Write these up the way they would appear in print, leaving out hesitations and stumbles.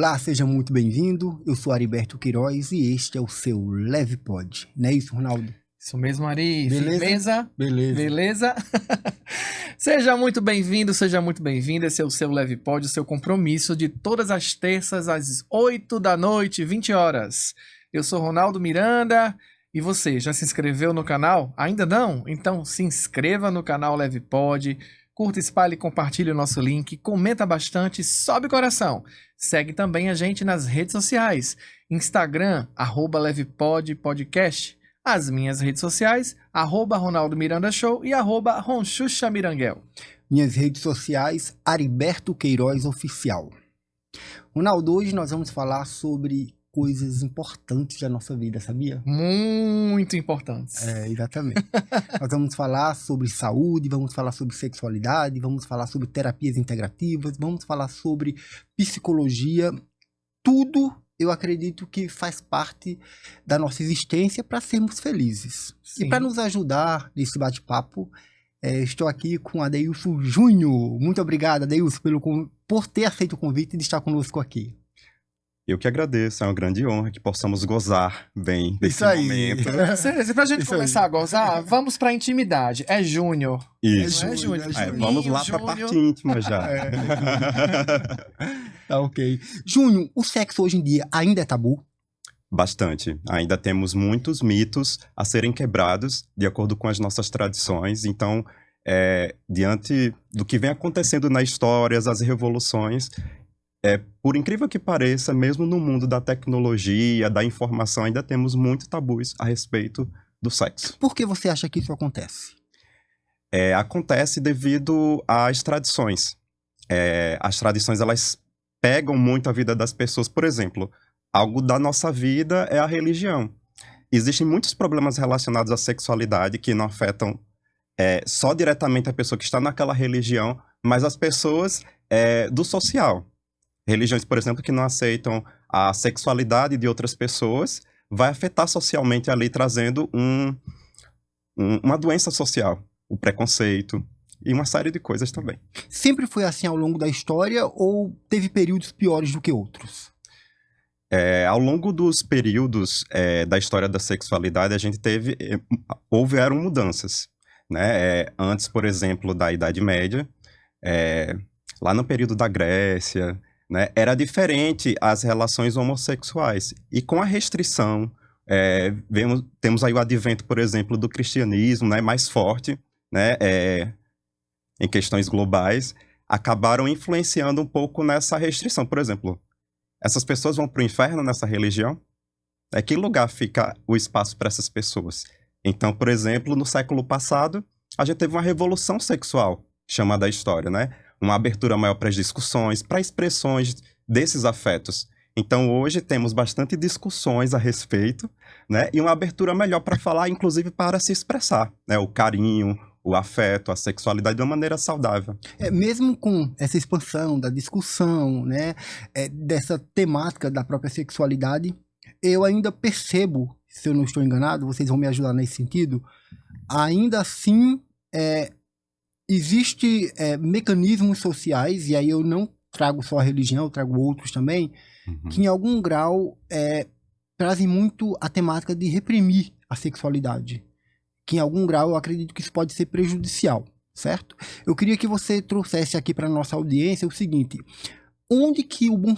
Olá, seja muito bem-vindo. Eu sou Heriberto Queiroz e este é o seu Leve Pod. Não é isso, Ronaldo? Isso mesmo, Ari. Beleza? Firmeza? Beleza? Seja muito bem-vindo, seja muito bem-vinda. Esse é o seu Leve Pod, o seu compromisso de todas as terças às 8 da noite, 20 horas. Eu sou Ronaldo Miranda. E você, já se inscreveu no canal? Ainda não? Então se inscreva no canal Leve Pod. Curta, espalhe e compartilhe o nosso link, comenta bastante, sobe o coração. Segue também a gente nas redes sociais, Instagram, @levepodpodcast, as minhas redes sociais, @Ronaldo Miranda Show e @Ronchucha Miranguel. Minhas redes sociais, Heriberto Queiroz Oficial. Ronaldo, hoje nós vamos falar sobre coisas importantes da nossa vida, sabia? Muito importantes. Exatamente. Nós vamos falar sobre saúde, vamos falar sobre sexualidade, vamos falar sobre terapias integrativas, vamos falar sobre psicologia. Tudo, eu acredito que faz parte da nossa existência para sermos felizes. Sim. E para nos ajudar nesse bate-papo, estou aqui com Adeilson Júnior. Muito obrigado, Adeilson, por ter aceito o convite de estar conosco aqui. Eu que agradeço, é uma grande honra que possamos gozar bem desse momento. Certeza, pra gente começar a gozar, vamos pra intimidade. É Júnior. Isso. Não é Júnior? Vamos lá pra parte íntima já. Tá ok. Júnior, o sexo hoje em dia ainda é tabu? Bastante. Ainda temos muitos mitos a serem quebrados de acordo com as nossas tradições. Então, diante do que vem acontecendo na história, as revoluções, por incrível que pareça, mesmo no mundo da tecnologia, da informação, ainda temos muitos tabus a respeito do sexo. Por que você acha que isso acontece? Acontece devido às tradições. As tradições, elas pegam muito a vida das pessoas. Por exemplo, algo da nossa vida é a religião. Existem muitos problemas relacionados à sexualidade que não afetam só diretamente a pessoa que está naquela religião, mas as pessoas do social. Religiões, por exemplo, que não aceitam a sexualidade de outras pessoas, vai afetar socialmente ali, trazendo uma doença social, o preconceito e uma série de coisas também. Sempre foi assim ao longo da história ou teve períodos piores do que outros? Ao longo dos períodos da história da sexualidade, a gente houveram mudanças, né? Antes, por exemplo, da Idade Média, lá no período da Grécia, né, era diferente as relações homossexuais. E com a restrição, temos aí o advento, por exemplo, do cristianismo, né, mais forte, né, em questões globais, acabaram influenciando um pouco nessa restrição. Por exemplo, essas pessoas vão para o inferno nessa religião? Que lugar fica o espaço para essas pessoas? Então, por exemplo, no século passado, a gente teve uma revolução sexual, chamada história, né? Uma abertura maior para as discussões, para expressões desses afetos. Então, hoje temos bastante discussões a respeito, né? E uma abertura melhor para falar, inclusive para se expressar, né? O carinho, o afeto, a sexualidade de uma maneira saudável. Mesmo com essa expansão da discussão, né? Dessa temática da própria sexualidade, eu ainda percebo, se eu não estou enganado, vocês vão me ajudar nesse sentido, ainda assim... Existem mecanismos sociais, e aí eu não trago só a religião, eu trago outros também, que em algum grau trazem muito a temática de reprimir a sexualidade. Que em algum grau eu acredito que isso pode ser prejudicial, certo? Eu queria que você trouxesse aqui para a nossa audiência o seguinte: onde que o bom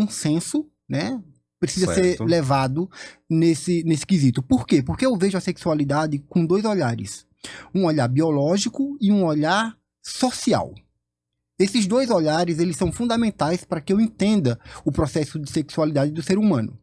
senso, né, precisa ser levado nesse quesito? Por quê? Porque eu vejo a sexualidade com dois olhares. Um olhar biológico e um olhar social. Esses dois olhares, eles são fundamentais para que eu entenda o processo de sexualidade do ser humano.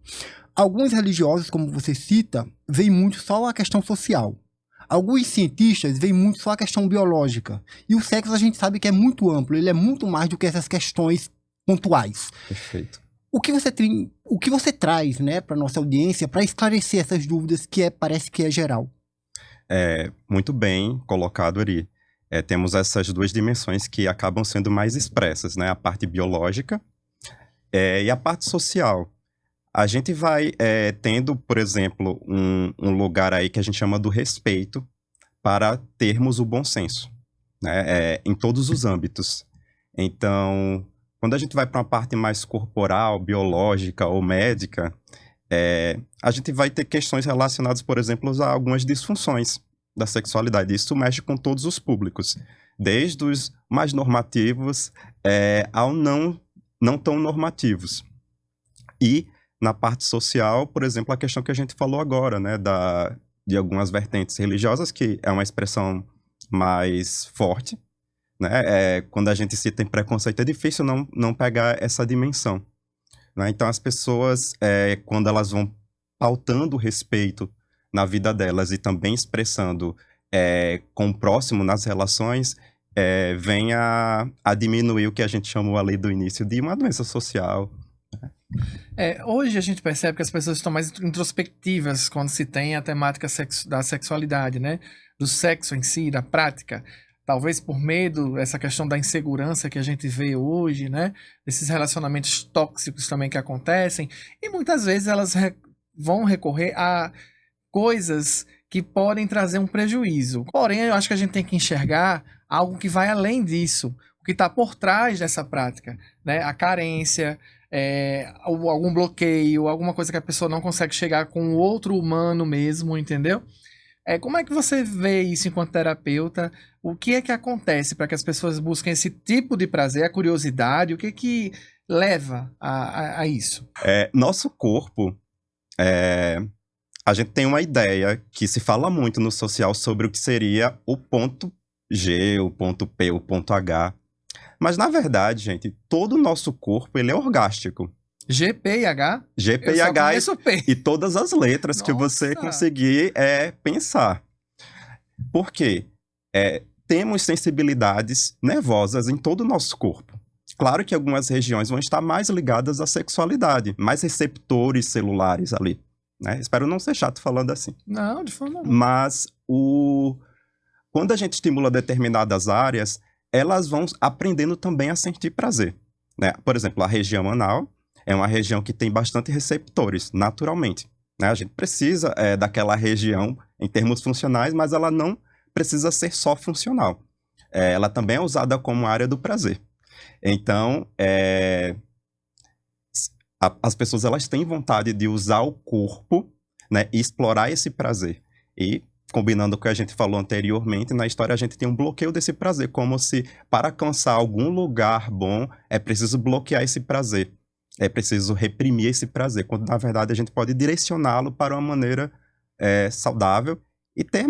Alguns religiosos, como você cita, veem muito só a questão social. Alguns cientistas veem muito só a questão biológica. E o sexo a gente sabe que é muito amplo, ele é muito mais do que essas questões pontuais. Perfeito. O que você traz, né, para nossa audiência para esclarecer essas dúvidas que parece que é geral? Muito bem colocado, Ari. Temos essas duas dimensões que acabam sendo mais expressas, né? A parte biológica e a parte social. A gente vai tendo, por exemplo, um lugar aí que a gente chama do respeito para termos o bom senso, né? Em todos os âmbitos. Então, Quando a gente vai para uma parte mais corporal, biológica ou médica, a gente vai ter questões relacionadas, por exemplo, a algumas disfunções da sexualidade. Isso mexe com todos os públicos, desde os mais normativos ao não tão normativos. E na parte social, por exemplo, a questão que a gente falou agora, né, de algumas vertentes religiosas, que é uma expressão mais forte, né? Quando a gente cita em preconceito, é difícil não pegar essa dimensão, né? Então, as pessoas, quando elas vão pautando o respeito na vida delas e também expressando com o próximo nas relações, vem a diminuir o que a gente chamou ali do início de uma doença social. Hoje a gente percebe que as pessoas estão mais introspectivas quando se tem a temática da sexualidade, né? Do sexo em si, da prática. Talvez por medo, essa questão da insegurança que a gente vê hoje, né? Esses relacionamentos tóxicos também que acontecem. E muitas vezes elas vão recorrer a coisas que podem trazer um prejuízo. Porém, eu acho que a gente tem que enxergar algo que vai além disso. O que está por trás dessa prática, né? A carência, algum bloqueio, alguma coisa que a pessoa não consegue chegar com o outro humano mesmo, entendeu? Como é que você vê isso enquanto terapeuta? O que é que acontece para que as pessoas busquem esse tipo de prazer, a curiosidade? O que é que leva a isso? Nosso corpo, a gente tem uma ideia que se fala muito no social sobre o que seria o ponto G, o ponto P, o ponto H. Mas, na verdade, gente, todo o nosso corpo, ele é orgástico. G, P e H? G, P e H P. E todas as letras que você conseguir pensar. Por quê? Temos sensibilidades nervosas em todo o nosso corpo. Claro que algumas regiões vão estar mais ligadas à sexualidade, mais receptores celulares ali, né? Espero não ser chato falando assim. Não, de forma não. Mas quando a gente estimula determinadas áreas, elas vão aprendendo também a sentir prazer, né? Por exemplo, a região anal é uma região que tem bastante receptores, naturalmente, né? A gente precisa daquela região em termos funcionais, mas ela não precisa ser só funcional. Ela também é usada como área do prazer. Então, as pessoas elas têm vontade de usar o corpo, né, e explorar esse prazer. E, combinando com o que a gente falou anteriormente, na história a gente tem um bloqueio desse prazer, como se para alcançar algum lugar bom é preciso bloquear esse prazer. É preciso reprimir esse prazer, quando na verdade a gente pode direcioná-lo para uma maneira saudável e ter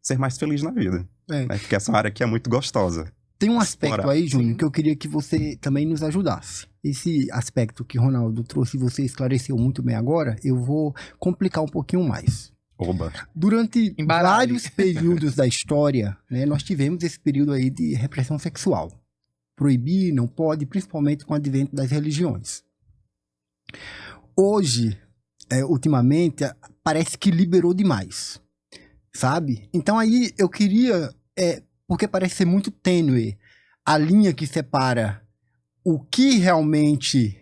ser mais feliz na vida. Né? Porque essa área aqui é muito gostosa. Tem um aspecto aí, Júnior, que eu queria que você também nos ajudasse. Esse aspecto que Ronaldo trouxe e você esclareceu muito bem agora, eu vou complicar um pouquinho mais. Oba. Durante vários períodos da história, né, nós tivemos esse período aí de repressão sexual. Proibir, não pode, principalmente com o advento das religiões. Hoje, ultimamente, parece que liberou demais, sabe? Então aí eu queria, porque parece ser muito tênue a linha que separa o que realmente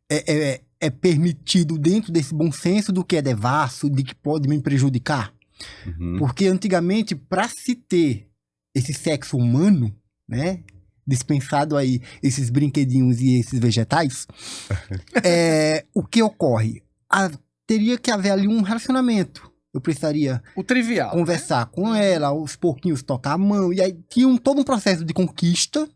é permitido dentro desse bom senso do que é devasso, de que pode me prejudicar. Uhum. Porque antigamente, para se ter esse sexo humano, né? Dispensado aí esses brinquedinhos e esses vegetais, o que ocorre? Teria que haver ali um relacionamento. Eu precisaria conversar com ela, aos pouquinhos tocar a mão, e aí tinha todo um processo de conquista,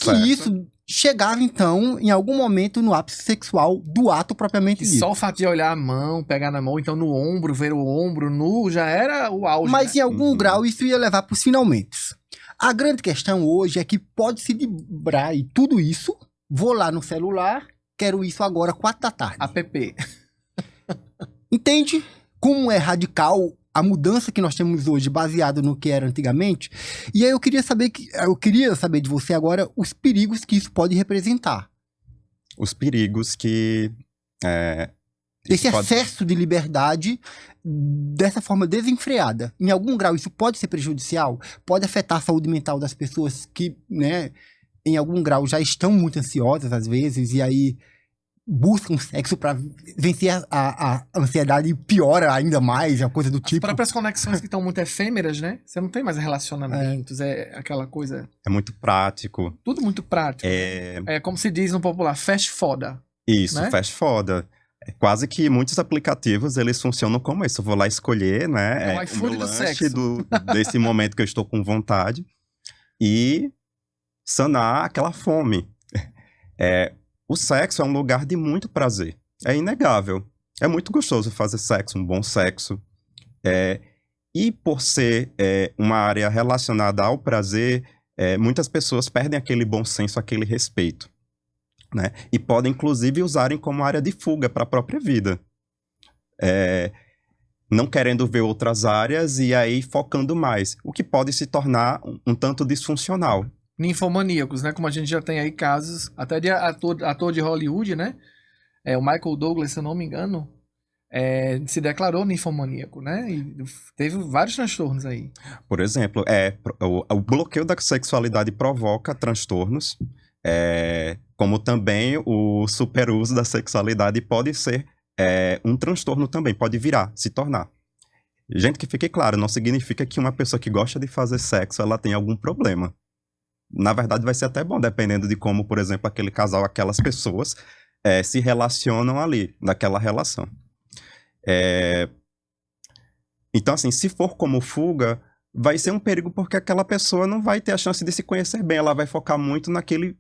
que isso chegava então, em algum momento, no ápice sexual do ato propriamente dito. Só o fato de olhar a mão, pegar na mão, então no ombro, ver o ombro nu, já era o auge. Mas né? em algum grau isso ia levar para os finalmente. A grande questão hoje é que pode-se librar e tudo isso, vou lá no celular, quero isso agora, 4 da tarde. App. Entende como é radical a mudança que nós temos hoje, baseado no que era antigamente? E aí eu queria saber de você agora os perigos que isso pode representar. Os perigos que... Esse excesso de liberdade dessa forma desenfreada. Em algum grau isso pode ser prejudicial? Pode afetar a saúde mental das pessoas que, né, em algum grau já estão muito ansiosas às vezes, e aí buscam sexo pra vencer a ansiedade e piora ainda mais, a coisa do As tipo. próprias conexões que estão muito efêmeras, né? Você não tem mais relacionamentos, é aquela coisa... É muito prático. Tudo muito prático. É como se diz no popular, fast foda. Isso, né? fast foda. É quase que muitos aplicativos, eles funcionam como isso. Eu vou lá escolher, né? É o iFood do sexo. Desse momento que eu estou com vontade. E sanar aquela fome. O sexo é um lugar de muito prazer. É inegável. É muito gostoso fazer sexo, um bom sexo. E por ser uma área relacionada ao prazer, muitas pessoas perdem aquele bom senso, aquele respeito. Né? E podem, inclusive, usarem como área de fuga para a própria vida. Não querendo ver outras áreas e aí focando mais. O que pode se tornar um tanto disfuncional. Ninfomaníacos, né? Como a gente já tem aí casos, até de ator de Hollywood, né? O Michael Douglas, se eu não me engano, se declarou ninfomaníaco, né? E teve vários transtornos aí. Por exemplo, o bloqueio da sexualidade provoca transtornos, como também o superuso da sexualidade pode ser um transtorno também, pode se tornar. Gente, que fique claro, não significa que uma pessoa que gosta de fazer sexo, ela tem algum problema. Na verdade, vai ser até bom, dependendo de como, por exemplo, aquele casal, aquelas pessoas se relacionam ali, naquela relação. Então, assim, se for como fuga, vai ser um perigo porque aquela pessoa não vai ter a chance de se conhecer bem, ela vai focar muito naquele,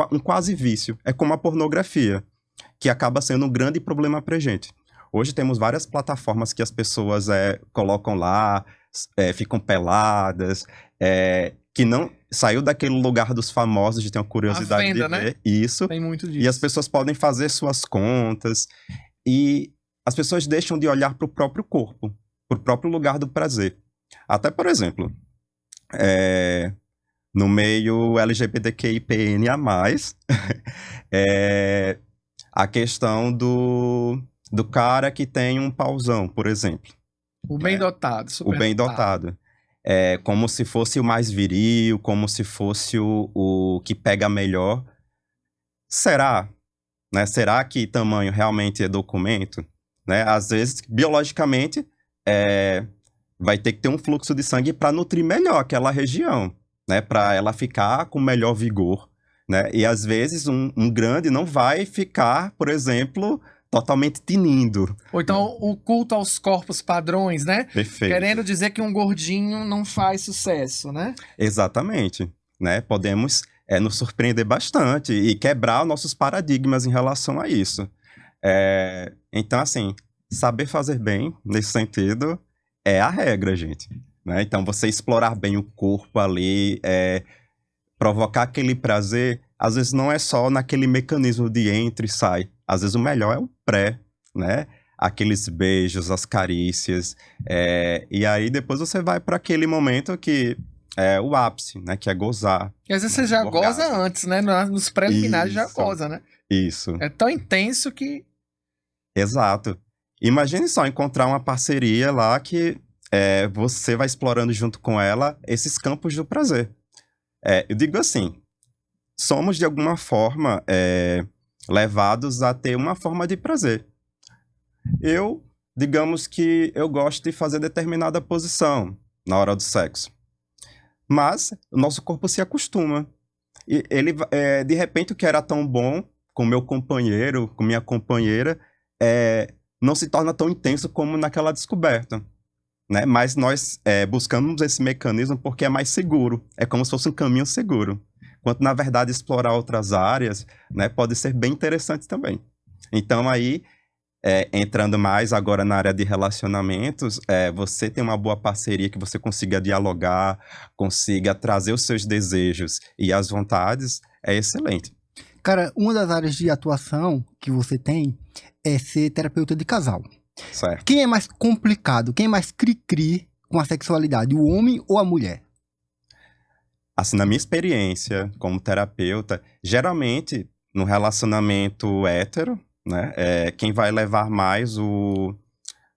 um quase vício. É como a pornografia, que acaba sendo um grande problema pra gente. Hoje temos várias plataformas que as pessoas colocam lá, ficam peladas, que não saiu daquele lugar dos famosos de ter uma curiosidade de ver, né? Isso. Tem muito disso. E as pessoas podem fazer suas contas e as pessoas deixam de olhar para o próprio corpo, para o próprio lugar do prazer. Até, por exemplo, no meio LGBTQIPNA+, a questão do cara que tem um pauzão, por exemplo. O bem dotado, super O bem dotado. Como se fosse o mais viril, como se fosse o que pega melhor. Será? Né? Será que tamanho realmente é documento? Né? Às vezes, biologicamente, vai ter que ter um fluxo de sangue para nutrir melhor aquela região, né? Para ela ficar com melhor vigor. Né? E às vezes um grande não vai ficar, por exemplo, totalmente tinindo. Ou então o culto aos corpos padrões, né? Perfeito. Querendo dizer que um gordinho não faz sucesso, né? Exatamente. Né? Podemos nos surpreender bastante e quebrar nossos paradigmas em relação a isso. Então, assim, saber fazer bem, nesse sentido, é a regra, gente. Né? Então, você explorar bem o corpo ali, provocar aquele prazer, às vezes não é só naquele mecanismo de entra e sai. Às vezes o melhor é o pré, né? Aqueles beijos, as carícias. E aí depois você vai para aquele momento que é o ápice, né? Que é gozar. E às vezes você já goza antes, né? Nos preliminares já goza, né? Isso. É tão intenso que... Exato. Imagine só encontrar uma parceria lá que você vai explorando junto com ela esses campos do prazer. Eu digo assim, somos de alguma forma levados a ter uma forma de prazer. Digamos que eu gosto de fazer determinada posição na hora do sexo. Mas o nosso corpo se acostuma. E ele, de repente, o que era tão bom com meu companheiro, com minha companheira, não se torna tão intenso como naquela descoberta. Né? Mas nós buscamos esse mecanismo porque é mais seguro. É como se fosse um caminho seguro. Enquanto, na verdade, explorar outras áreas, né, pode ser bem interessante também. Então, aí, entrando mais agora na área de relacionamentos, você tem uma boa parceria que você consiga dialogar, consiga trazer os seus desejos e as vontades, é excelente. Cara, uma das áreas de atuação que você tem é ser terapeuta de casal. Certo. Quem é mais complicado, quem é mais cri-cri com a sexualidade, o homem ou a mulher? Assim, na minha experiência como terapeuta, geralmente, no relacionamento hétero, né, quem vai levar mais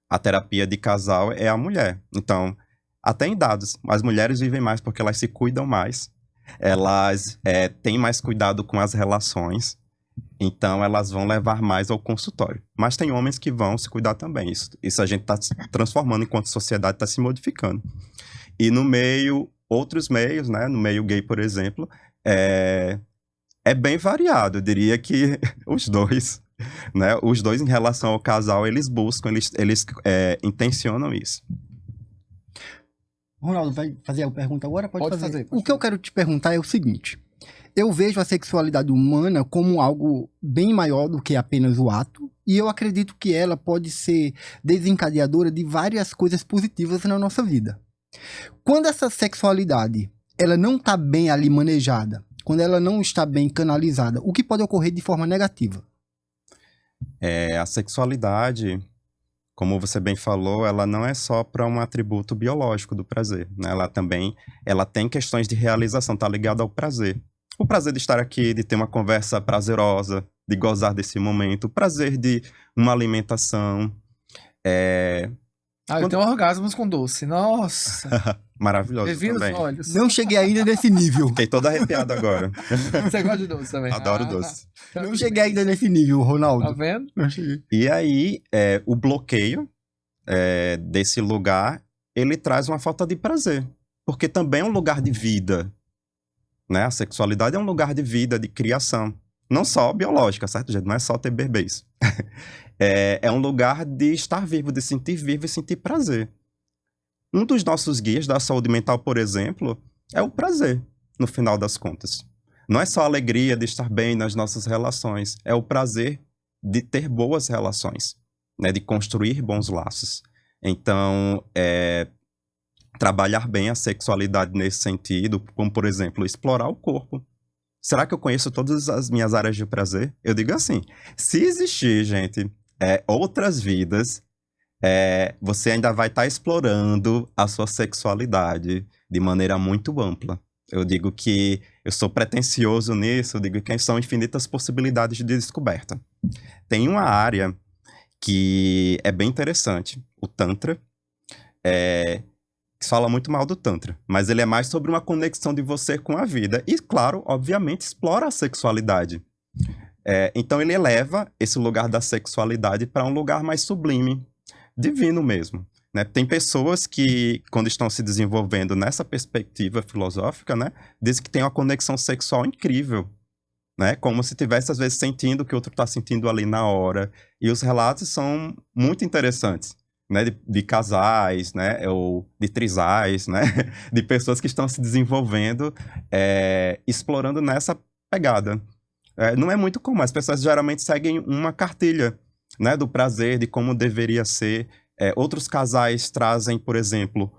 a terapia de casal é a mulher. Então, até em dados, as mulheres vivem mais porque elas se cuidam mais, elas têm mais cuidado com as relações, Então, elas vão levar mais ao consultório. Mas tem homens que vão se cuidar também. Isso a gente está transformando enquanto a sociedade está se modificando. E no meio, outros meios, né? No meio gay, por exemplo, é bem variado. Eu diria que os dois, né? Os dois em relação ao casal, eles buscam, eles intencionam isso. Ronaldo, vai fazer a pergunta agora? Pode fazer. O que eu quero te perguntar é o seguinte. Eu vejo a sexualidade humana como algo bem maior do que apenas o ato, e eu acredito que ela pode ser desencadeadora de várias coisas positivas na nossa vida. Quando essa sexualidade ela não está bem ali manejada, quando ela não está bem canalizada, o que pode ocorrer de forma negativa? A sexualidade, como você bem falou, ela não é só para um atributo biológico do prazer, né? Ela tem questões de realização, está ligada ao prazer. O prazer de estar aqui, de ter uma conversa prazerosa, de gozar desse momento, o prazer de uma alimentação. Eu tenho orgasmos com doce, nossa. Maravilhoso Revi os também. olhos. Não cheguei ainda nesse nível. Fiquei todo arrepiado agora. Você gosta de doce também? Adoro doce. Não cheguei ainda nesse nível, Ronaldo. Tá vendo? Não cheguei. E aí, o bloqueio desse lugar, ele traz uma falta de prazer. Porque também é um lugar de vida. Né? A sexualidade é um lugar de vida, de criação. Não só biológica, certo, gente? Não é só ter bebês. É um lugar de estar vivo, de sentir vivo e sentir prazer. Um dos nossos guias da saúde mental, por exemplo, é o prazer, no final das contas. Não é só a alegria de estar bem nas nossas relações, é o prazer de ter boas relações, né? De construir bons laços. Então, trabalhar bem a sexualidade nesse sentido, como, por exemplo, explorar o corpo. Será que eu conheço todas as minhas áreas de prazer? Eu digo assim, se existir, gente, outras vidas, você ainda vai estar explorando a sua sexualidade de maneira muito ampla. Eu digo que eu sou pretensioso nisso, eu digo que são infinitas possibilidades de descoberta. Tem uma área que é bem interessante, o Tantra, que fala muito mal do Tantra, mas ele é mais sobre uma conexão de você com a vida. E, claro, obviamente, explora a sexualidade. Então, ele eleva esse lugar da sexualidade para um lugar mais sublime, divino mesmo. Né? Tem pessoas que, quando estão se desenvolvendo nessa perspectiva filosófica, né, dizem que tem uma conexão sexual incrível. Né? Como se estivesse, às vezes, sentindo o que o outro está sentindo ali na hora. E os relatos são muito interessantes. Né, de casais, né, ou de trisais, né, de pessoas que estão se desenvolvendo, explorando nessa pegada. Não é muito comum, as pessoas geralmente seguem uma cartilha, né, do prazer, de como deveria ser. Outros casais trazem, por exemplo,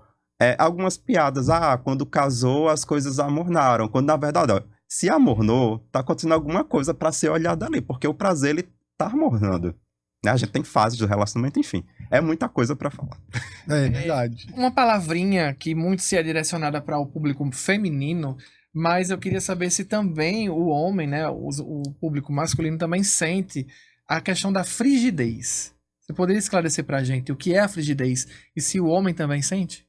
algumas piadas. Quando casou, as coisas amornaram. Quando, na verdade, se amornou, tá acontecendo alguma coisa para ser olhada ali, porque o prazer, ele tá amornando. A gente tem fases do relacionamento, enfim. É muita coisa para falar. É verdade. Uma palavrinha que muito se é direcionada para o público feminino, mas eu queria saber se também o homem, né, o público masculino também sente a questão da frigidez. Você poderia esclarecer para a gente o que é a frigidez e se o homem também sente?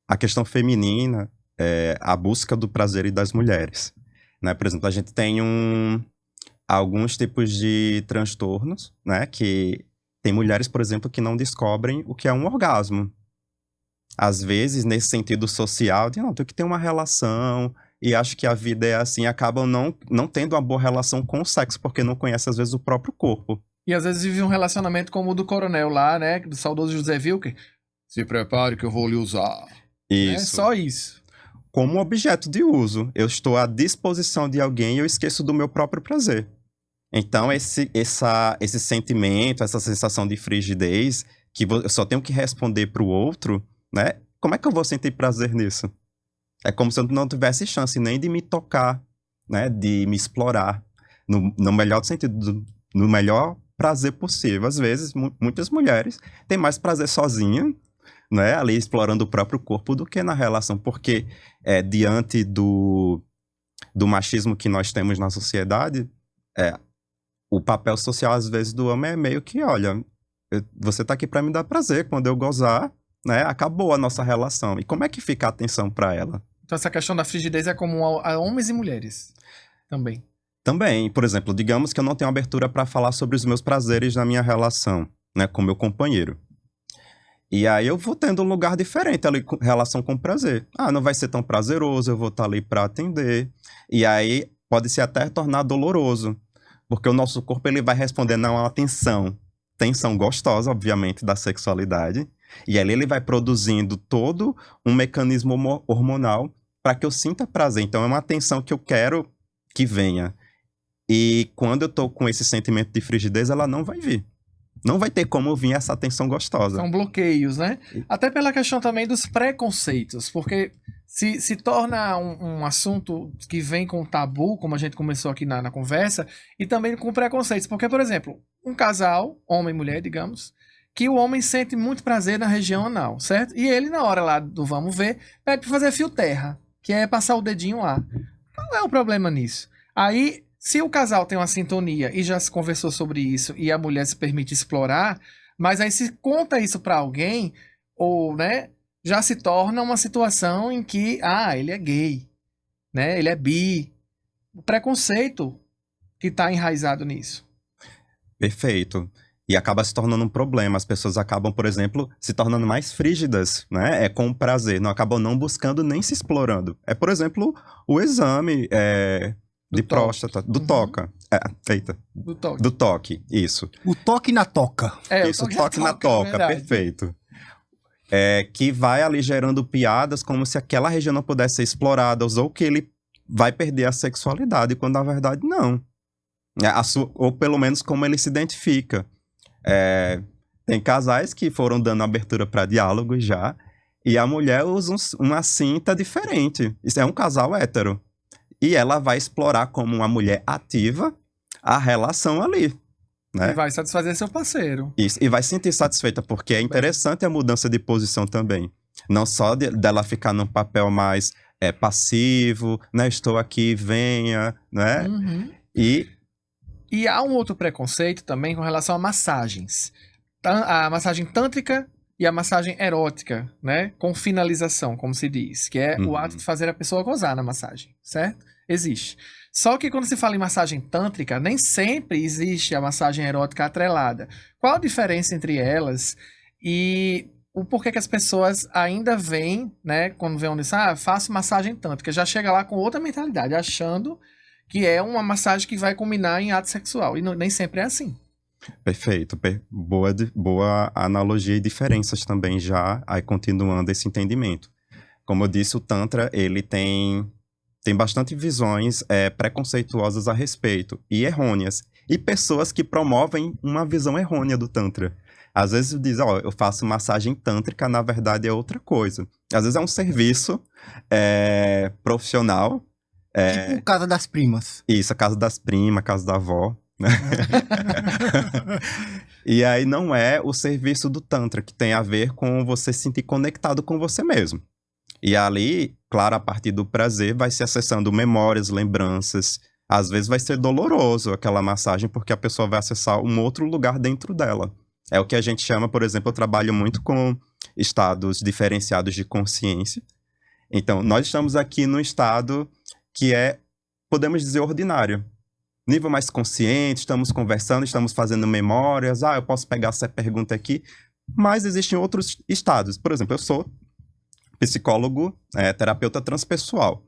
A questão feminina é a busca do prazer e das mulheres. Né? Por exemplo, a gente tem alguns tipos de transtornos, né? Que tem mulheres, por exemplo, que não descobrem o que é um orgasmo. Às vezes, nesse sentido social, tem que ter uma relação, e acho que a vida é assim, acabam não tendo uma boa relação com o sexo, porque não conhecem, às vezes, o próprio corpo. E às vezes vive um relacionamento como o do coronel lá, né? Do saudoso José Wilker. Se prepare que eu vou lhe usar. Isso. É só isso. Como objeto de uso. Eu estou à disposição de alguém e eu esqueço do meu próprio prazer. Então, esse sentimento, essa sensação de frigidez, que eu só tenho que responder para o outro, né? Como é que eu vou sentir prazer nisso? É como se eu não tivesse chance nem de me tocar, né? De me explorar. No melhor sentido, no melhor prazer possível. Às vezes, muitas mulheres têm mais prazer sozinha, né? Ali explorando o próprio corpo do que na relação. Porque diante do machismo que nós temos na sociedade, o papel social, às vezes, do homem é meio que, olha, você tá aqui para me dar prazer, quando eu gozar, né, acabou a nossa relação. E como é que fica a atenção para ela? Então essa questão da frigidez é comum a homens e mulheres. também. Também, por exemplo, digamos que eu não tenho abertura para falar sobre os meus prazeres na minha relação, né, com meu companheiro. E aí eu vou tendo um lugar diferente ali com relação com prazer. Ah, não vai ser tão prazeroso, eu vou estar ali para atender. E aí pode se até tornar doloroso, porque o nosso corpo ele vai respondendo a uma tensão gostosa, obviamente, da sexualidade. E ali ele vai produzindo todo um mecanismo hormonal para que eu sinta prazer. Então é uma tensão que eu quero que venha. E quando eu tô com esse sentimento de frigidez, ela não vai vir. Não vai ter como vir essa tensão gostosa. São bloqueios, né? Até pela questão também dos preconceitos, porque se torna um assunto que vem com tabu, como a gente começou aqui na conversa, e também com preconceitos. Porque, por exemplo, um casal, homem e mulher, digamos, que o homem sente muito prazer na região anal, certo? E ele, na hora lá do vamos ver, pede pra fazer fio terra, que é passar o dedinho lá. Qual é o problema nisso? Aí, se o casal tem uma sintonia e já se conversou sobre isso e a mulher se permite explorar, mas aí se conta isso pra alguém, ou, né, já se torna uma situação em que, ele é gay, né, ele é bi. O preconceito que tá enraizado nisso. Perfeito. E acaba se tornando um problema. As pessoas acabam, por exemplo, se tornando mais frígidas, né? Com prazer. Não acabam não buscando nem se explorando. É, por exemplo, o exame de próstata, do toca. Do toque, isso. O toque na toca. Isso, o toque na toca, perfeito. Que vai ali gerando piadas como se aquela região não pudesse ser explorada, ou que ele vai perder a sexualidade, quando na verdade não. Ou pelo menos como ele se identifica. Tem casais que foram dando abertura para diálogo já, e a mulher usa uma cinta diferente. Isso é um casal hétero. E ela vai explorar como uma mulher ativa a relação ali, né? E vai satisfazer seu parceiro. Isso, e vai se sentir satisfeita, porque é interessante a mudança de posição também. Não só dela ficar num papel mais passivo, né? Estou aqui, venha, né? Uhum. E há um outro preconceito também com relação a massagens. A massagem tântrica e a massagem erótica, né? Com finalização, como se diz. Que é o ato de fazer a pessoa gozar na massagem, certo? Existe. Só que quando se fala em massagem tântrica, nem sempre existe a massagem erótica atrelada. Qual a diferença entre elas? E o porquê que as pessoas ainda veem, né? Quando vê onde diz, faço massagem tântrica. Já chega lá com outra mentalidade, achando que é uma massagem que vai culminar em ato sexual. E nem sempre é assim. Perfeito. Boa analogia e diferenças também já, aí continuando esse entendimento. Como eu disse, o Tantra, ele tem bastante visões preconceituosas a respeito, e errôneas. E pessoas que promovem uma visão errônea do Tantra. Às vezes diz, eu faço massagem tântrica, na verdade é outra coisa. Às vezes é um serviço profissional. Tipo Casa das Primas. Isso, a casa das primas, a casa da avó. Né? E aí não é o serviço do Tantra, que tem a ver com você se sentir conectado com você mesmo. E ali, claro, a partir do prazer, vai se acessando memórias, lembranças. Às vezes vai ser doloroso aquela massagem, porque a pessoa vai acessar um outro lugar dentro dela. É o que a gente chama, por exemplo, eu trabalho muito com estados diferenciados de consciência. Então, nós estamos aqui no estado que podemos dizer, ordinário. Nível mais consciente, estamos conversando, estamos fazendo memórias. Eu posso pegar essa pergunta aqui. Mas existem outros estados. Por exemplo, eu sou psicólogo, terapeuta transpessoal.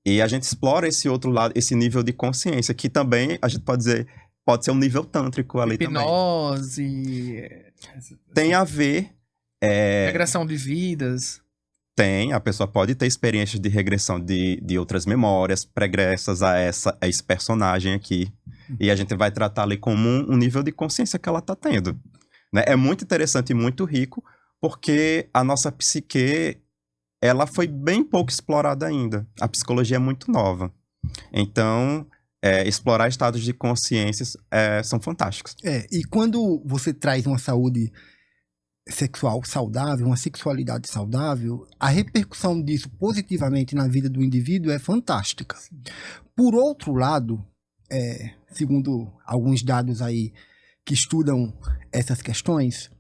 E a gente explora esse outro lado, esse nível de consciência, que também, a gente pode dizer, pode ser um nível tântrico ali Hipnose, também. Tem a ver... regressão de vidas. Tem, a pessoa pode ter experiências de regressão de outras memórias pregressas a esse personagem aqui. E a gente vai tratar ali como um nível de consciência que ela está tendo. Né? É muito interessante e muito rico, porque a nossa psique, ela foi bem pouco explorada ainda. A psicologia é muito nova. Então, explorar estados de consciências são fantásticos. E quando você traz uma saúde sexual saudável, uma sexualidade saudável, a repercussão disso positivamente na vida do indivíduo é fantástica. Por outro lado, segundo alguns dados aí que estudam essas questões,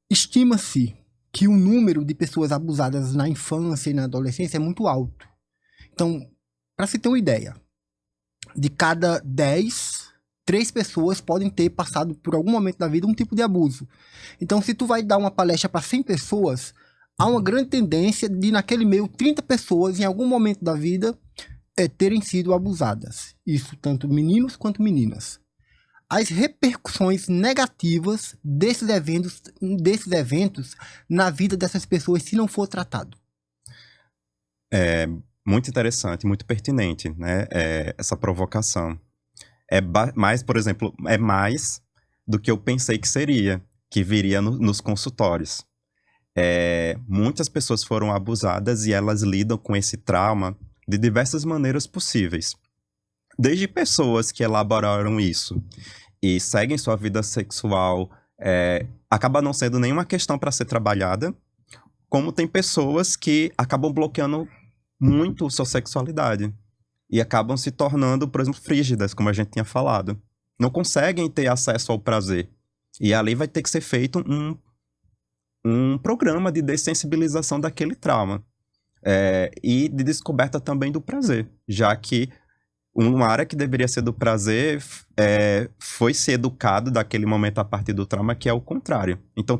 estima-se que o número de pessoas abusadas na infância e na adolescência é muito alto. Então, para se ter uma ideia, de cada 10, 3 pessoas podem ter passado por algum momento da vida um tipo de abuso. Então, se tu vai dar uma palestra para 100 pessoas, há uma grande tendência de, naquele meio, 30 pessoas, em algum momento da vida, terem sido abusadas. Isso tanto meninos quanto meninas. As repercussões negativas desses eventos na vida dessas pessoas, se não for tratado. É muito interessante, muito pertinente, né? Essa provocação. Mais, por exemplo, é mais do que eu pensei que seria, que viria nos consultórios. Muitas pessoas foram abusadas e elas lidam com esse trauma de diversas maneiras possíveis. Desde pessoas que elaboraram isso e seguem sua vida sexual, acaba não sendo nenhuma questão para ser trabalhada, como tem pessoas que acabam bloqueando muito sua sexualidade e acabam se tornando, por exemplo, frígidas, como a gente tinha falado. Não conseguem ter acesso ao prazer. E ali vai ter que ser feito um programa de dessensibilização daquele trauma. E de descoberta também do prazer, já que uma área que deveria ser do prazer foi ser educado daquele momento a partir do trauma, que é o contrário. Então,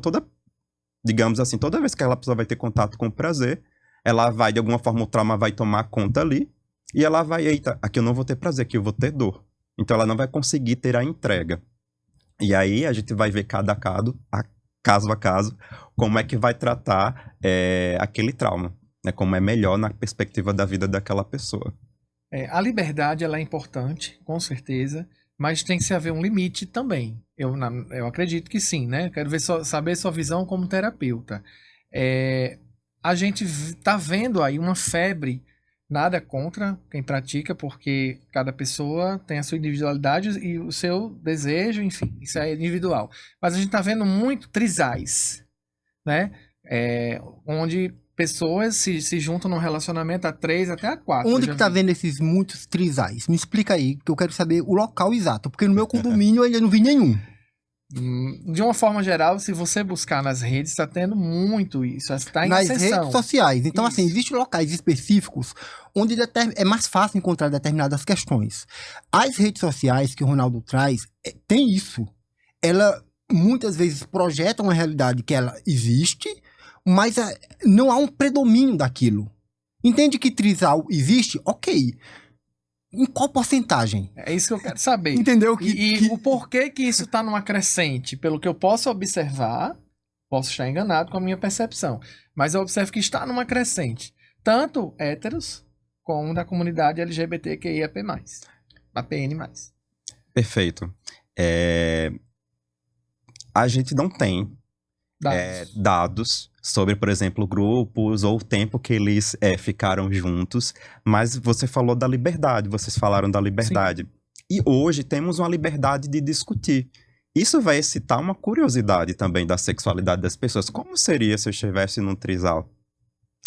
digamos assim, toda vez que aquela pessoa vai ter contato com o prazer, ela vai, de alguma forma, o trauma vai tomar conta ali, e ela vai, eita, aqui eu não vou ter prazer, aqui eu vou ter dor. Então, ela não vai conseguir ter a entrega. E aí, a gente vai ver caso a caso, como é que vai tratar aquele trauma, né? Como é melhor na perspectiva da vida daquela pessoa. A liberdade, ela é importante, com certeza, mas tem que haver um limite também. Eu acredito que sim, né? Quero saber sua visão como terapeuta. A gente tá vendo aí uma febre, nada contra quem pratica, porque cada pessoa tem a sua individualidade e o seu desejo, enfim, isso é individual. Mas a gente tá vendo muito trisais, né? Onde pessoas se juntam num relacionamento a 3 até a 4. Onde que tá vendo esses muitos trisais? Me explica aí, que eu quero saber o local exato, porque no meu condomínio eu ainda não vi nenhum. De uma forma geral, se você buscar nas redes, está tendo muito isso. Está em nas ascensão. redes sociais. Então, Isso. assim, existem locais específicos onde é mais fácil encontrar determinadas questões. As redes sociais que o Ronaldo traz, tem isso. Ela, muitas vezes, projeta uma realidade que ela existe, mas não há um predomínio daquilo. Entende que trisal existe? Ok. Em qual porcentagem? É isso que eu quero saber. Entendeu? E o porquê que isso está numa crescente? Pelo que eu posso observar, posso estar enganado com a minha percepção, mas eu observo que está numa crescente. Tanto héteros, como da comunidade LGBTQIAP+, APN+. Perfeito. A gente não tem dados sobre, por exemplo, grupos ou o tempo que eles ficaram juntos, mas você falou da liberdade, vocês falaram da liberdade. Sim. E hoje temos uma liberdade de discutir. Isso vai excitar uma curiosidade também da sexualidade das pessoas. Como seria se eu estivesse num trisal?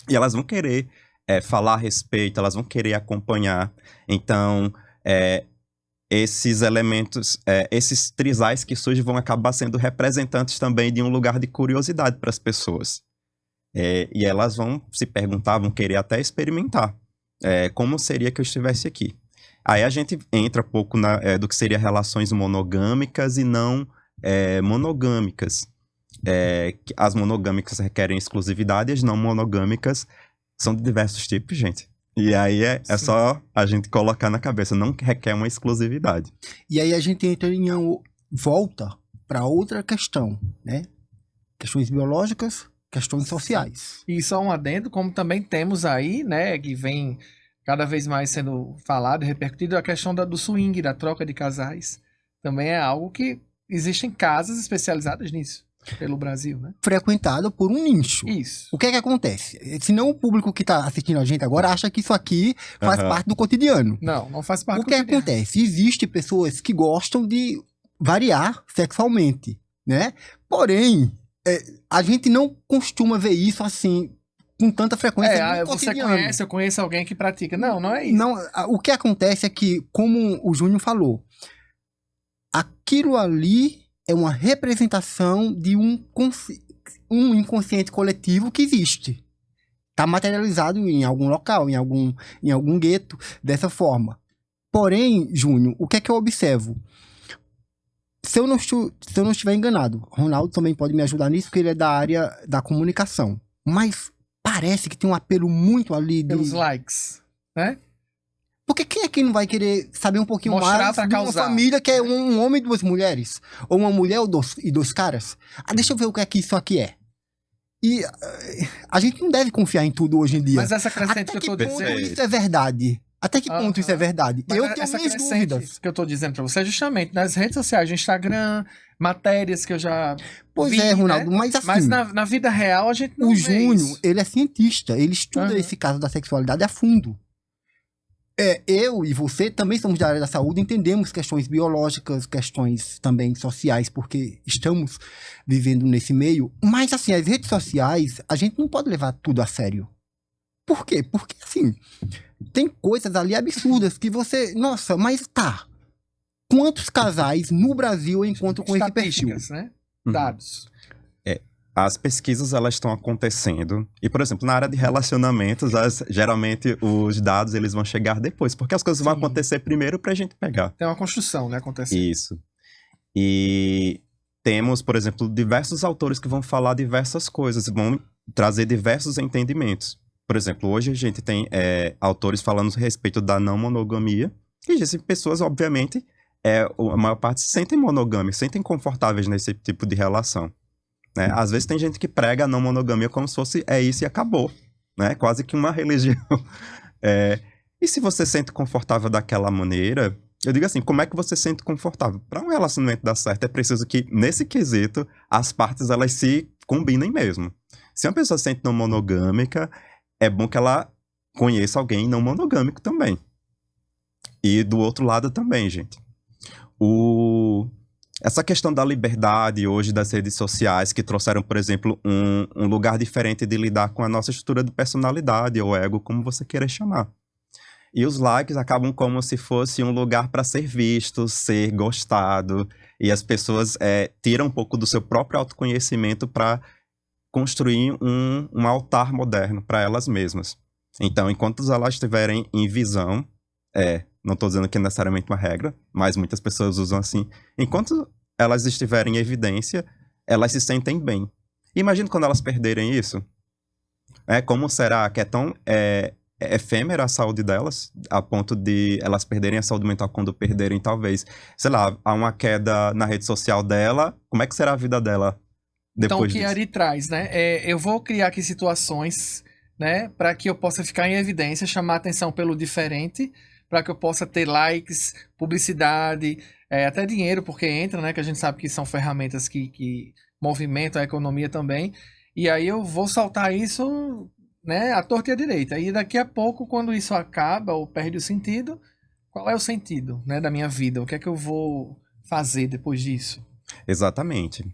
E elas vão querer falar a respeito, elas vão querer acompanhar. Então, esses elementos, esses trisais que surgem vão acabar sendo representantes também de um lugar de curiosidade para as pessoas. E elas vão se perguntar, vão querer até experimentar como seria que eu estivesse aqui. Aí a gente entra um pouco do que seria relações monogâmicas e não monogâmicas. As monogâmicas requerem exclusividade, as não monogâmicas são de diversos tipos, gente. E aí é só a gente colocar na cabeça, não requer uma exclusividade. E aí a gente entra volta para outra questão, né? Questões biológicas, questões sociais. E só um adendo, como também temos aí, né, que vem cada vez mais sendo falado e repercutido, a questão do swing, da troca de casais. Também é algo que existem casas especializadas nisso. Pelo Brasil, né? Frequentado por um nicho. Isso. O que é que acontece? Senão o público que está assistindo a gente agora acha que isso aqui faz parte do cotidiano. Não faz parte do cotidiano. O que acontece? Existem pessoas que gostam de variar sexualmente, né? Porém, a gente não costuma ver isso assim com tanta frequência no cotidiano. Eu conheço alguém que pratica. Não é isso. Não, o que acontece é que, como o Júnior falou, aquilo ali é uma representação de um inconsciente coletivo que existe. Está materializado em algum local, em algum gueto, dessa forma. Porém, Júnior, o que é que eu observo? Se eu não estiver enganado, Ronaldo também pode me ajudar nisso, porque ele é da área da comunicação. Mas parece que tem um apelo muito ali Pelos likes, né? Porque quem é que não vai querer saber um pouquinho Mostrar mais pra de uma causar. família que é um homem e duas mulheres? Ou uma mulher e dois caras? Deixa eu ver o que é que isso aqui é. E a gente não deve confiar em tudo hoje em dia. Mas essa crescente Até que eu que tô ponto dizendo... isso é verdade? Até que ponto isso é verdade? Mas Eu tenho essa minhas crescente dúvidas. que eu tô dizendo pra você é justamente nas redes sociais, no Instagram, matérias que eu já Pois vi, é, Ronaldo, né? mas assim... Mas na vida real a gente não o vê Júnior, isso. ele é cientista, ele estuda esse caso da sexualidade a fundo. Eu e você também somos da área da saúde, entendemos questões biológicas, questões também sociais, porque estamos vivendo nesse meio. Mas, assim, as redes sociais, a gente não pode levar tudo a sério. Por quê? Porque, assim, tem coisas ali absurdas que você... Nossa, mas tá. Quantos casais no Brasil eu encontro com esse perfil? Estatísticas, né? Dados. As pesquisas, elas estão acontecendo. E, por exemplo, na área de relacionamentos, geralmente os dados, eles vão chegar depois. Porque as coisas vão acontecer primeiro pra gente pegar. Tem uma construção, né, acontecendo. Isso. E temos, por exemplo, diversos autores que vão falar diversas coisas, vão trazer diversos entendimentos. Por exemplo, hoje a gente tem autores falando a respeito da não monogamia. E existem pessoas, obviamente, a maior parte se sentem monogâmicas, se sentem confortáveis nesse tipo de relação. Né? Às vezes tem gente que prega a não monogamia como se fosse isso e acabou. Né? Quase que uma religião. E se você se sente confortável daquela maneira, eu digo assim, como é que você se sente confortável? Para um relacionamento dar certo, é preciso que, nesse quesito, as partes elas se combinem mesmo. Se uma pessoa se sente não monogâmica, é bom que ela conheça alguém não monogâmico também. E do outro lado também, gente. Essa questão da liberdade hoje das redes sociais, que trouxeram, por exemplo, um lugar diferente de lidar com a nossa estrutura de personalidade, ou ego, como você queira chamar. E os likes acabam como se fosse um lugar para ser visto, ser gostado, e as pessoas tiram um pouco do seu próprio autoconhecimento para construir um altar moderno para elas mesmas. Então, enquanto elas estiverem em visão, não estou dizendo que é necessariamente uma regra, mas muitas pessoas usam assim. Enquanto elas estiverem em evidência, elas se sentem bem. Imagina quando elas perderem isso. Como será que é tão efêmera a saúde delas, a ponto de elas perderem a saúde mental quando perderem, talvez, sei lá, há uma queda na rede social dela, como é que será a vida dela depois então, o que disso? Ari traz, né? Eu vou criar aqui situações, né, para que eu possa ficar em evidência, chamar atenção pelo diferente, para que eu possa ter likes, publicidade, até dinheiro, porque entra, né? Que a gente sabe que são ferramentas que movimentam a economia também. E aí eu vou soltar isso, né, à torta e à direita. E daqui a pouco, quando isso acaba ou perde o sentido, qual é o sentido, né, da minha vida? O que é que eu vou fazer depois disso? Exatamente.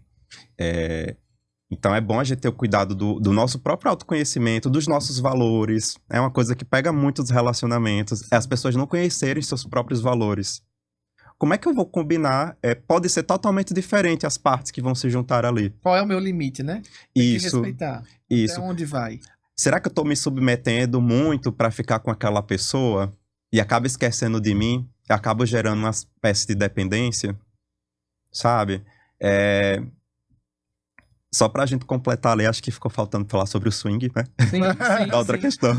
Então é bom a gente ter o cuidado do nosso próprio autoconhecimento, dos nossos valores. É uma coisa que pega muito os relacionamentos. As pessoas não conhecerem seus próprios valores. Como é que eu vou combinar? Pode ser totalmente diferente as partes que vão se juntar ali. Qual é o meu limite, né? Tem que Isso. respeitar. Isso. Até onde vai? Será que eu tô me submetendo muito para ficar com aquela pessoa e acabo esquecendo de mim? E acabo gerando uma espécie de dependência? Sabe? Só pra gente completar ali, acho que ficou faltando falar sobre o swing, né? Sim, Da outra questão.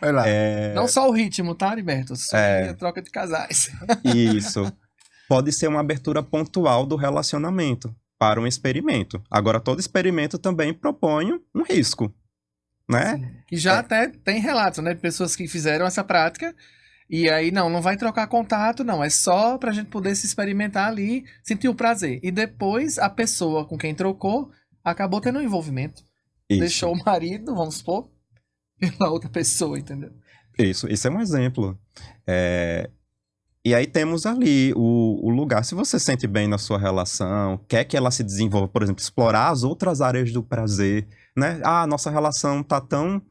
Vai lá. Não só o ritmo, tá, Heriberto? Só a troca de casais. Isso. Pode ser uma abertura pontual do relacionamento para um experimento. Agora, todo experimento também propõe um risco, né? Sim. Que já até tem relatos, né? De pessoas que fizeram essa prática e aí não vai trocar contato, não. É só pra gente poder se experimentar ali, sentir o prazer. E depois a pessoa com quem trocou acabou tendo um envolvimento. Isso. Deixou o marido, vamos supor, pela outra pessoa, entendeu? Isso é um exemplo. E aí temos ali o lugar. Se você se sente bem na sua relação, quer que ela se desenvolva, por exemplo, explorar as outras áreas do prazer, né? Nossa relação tá tão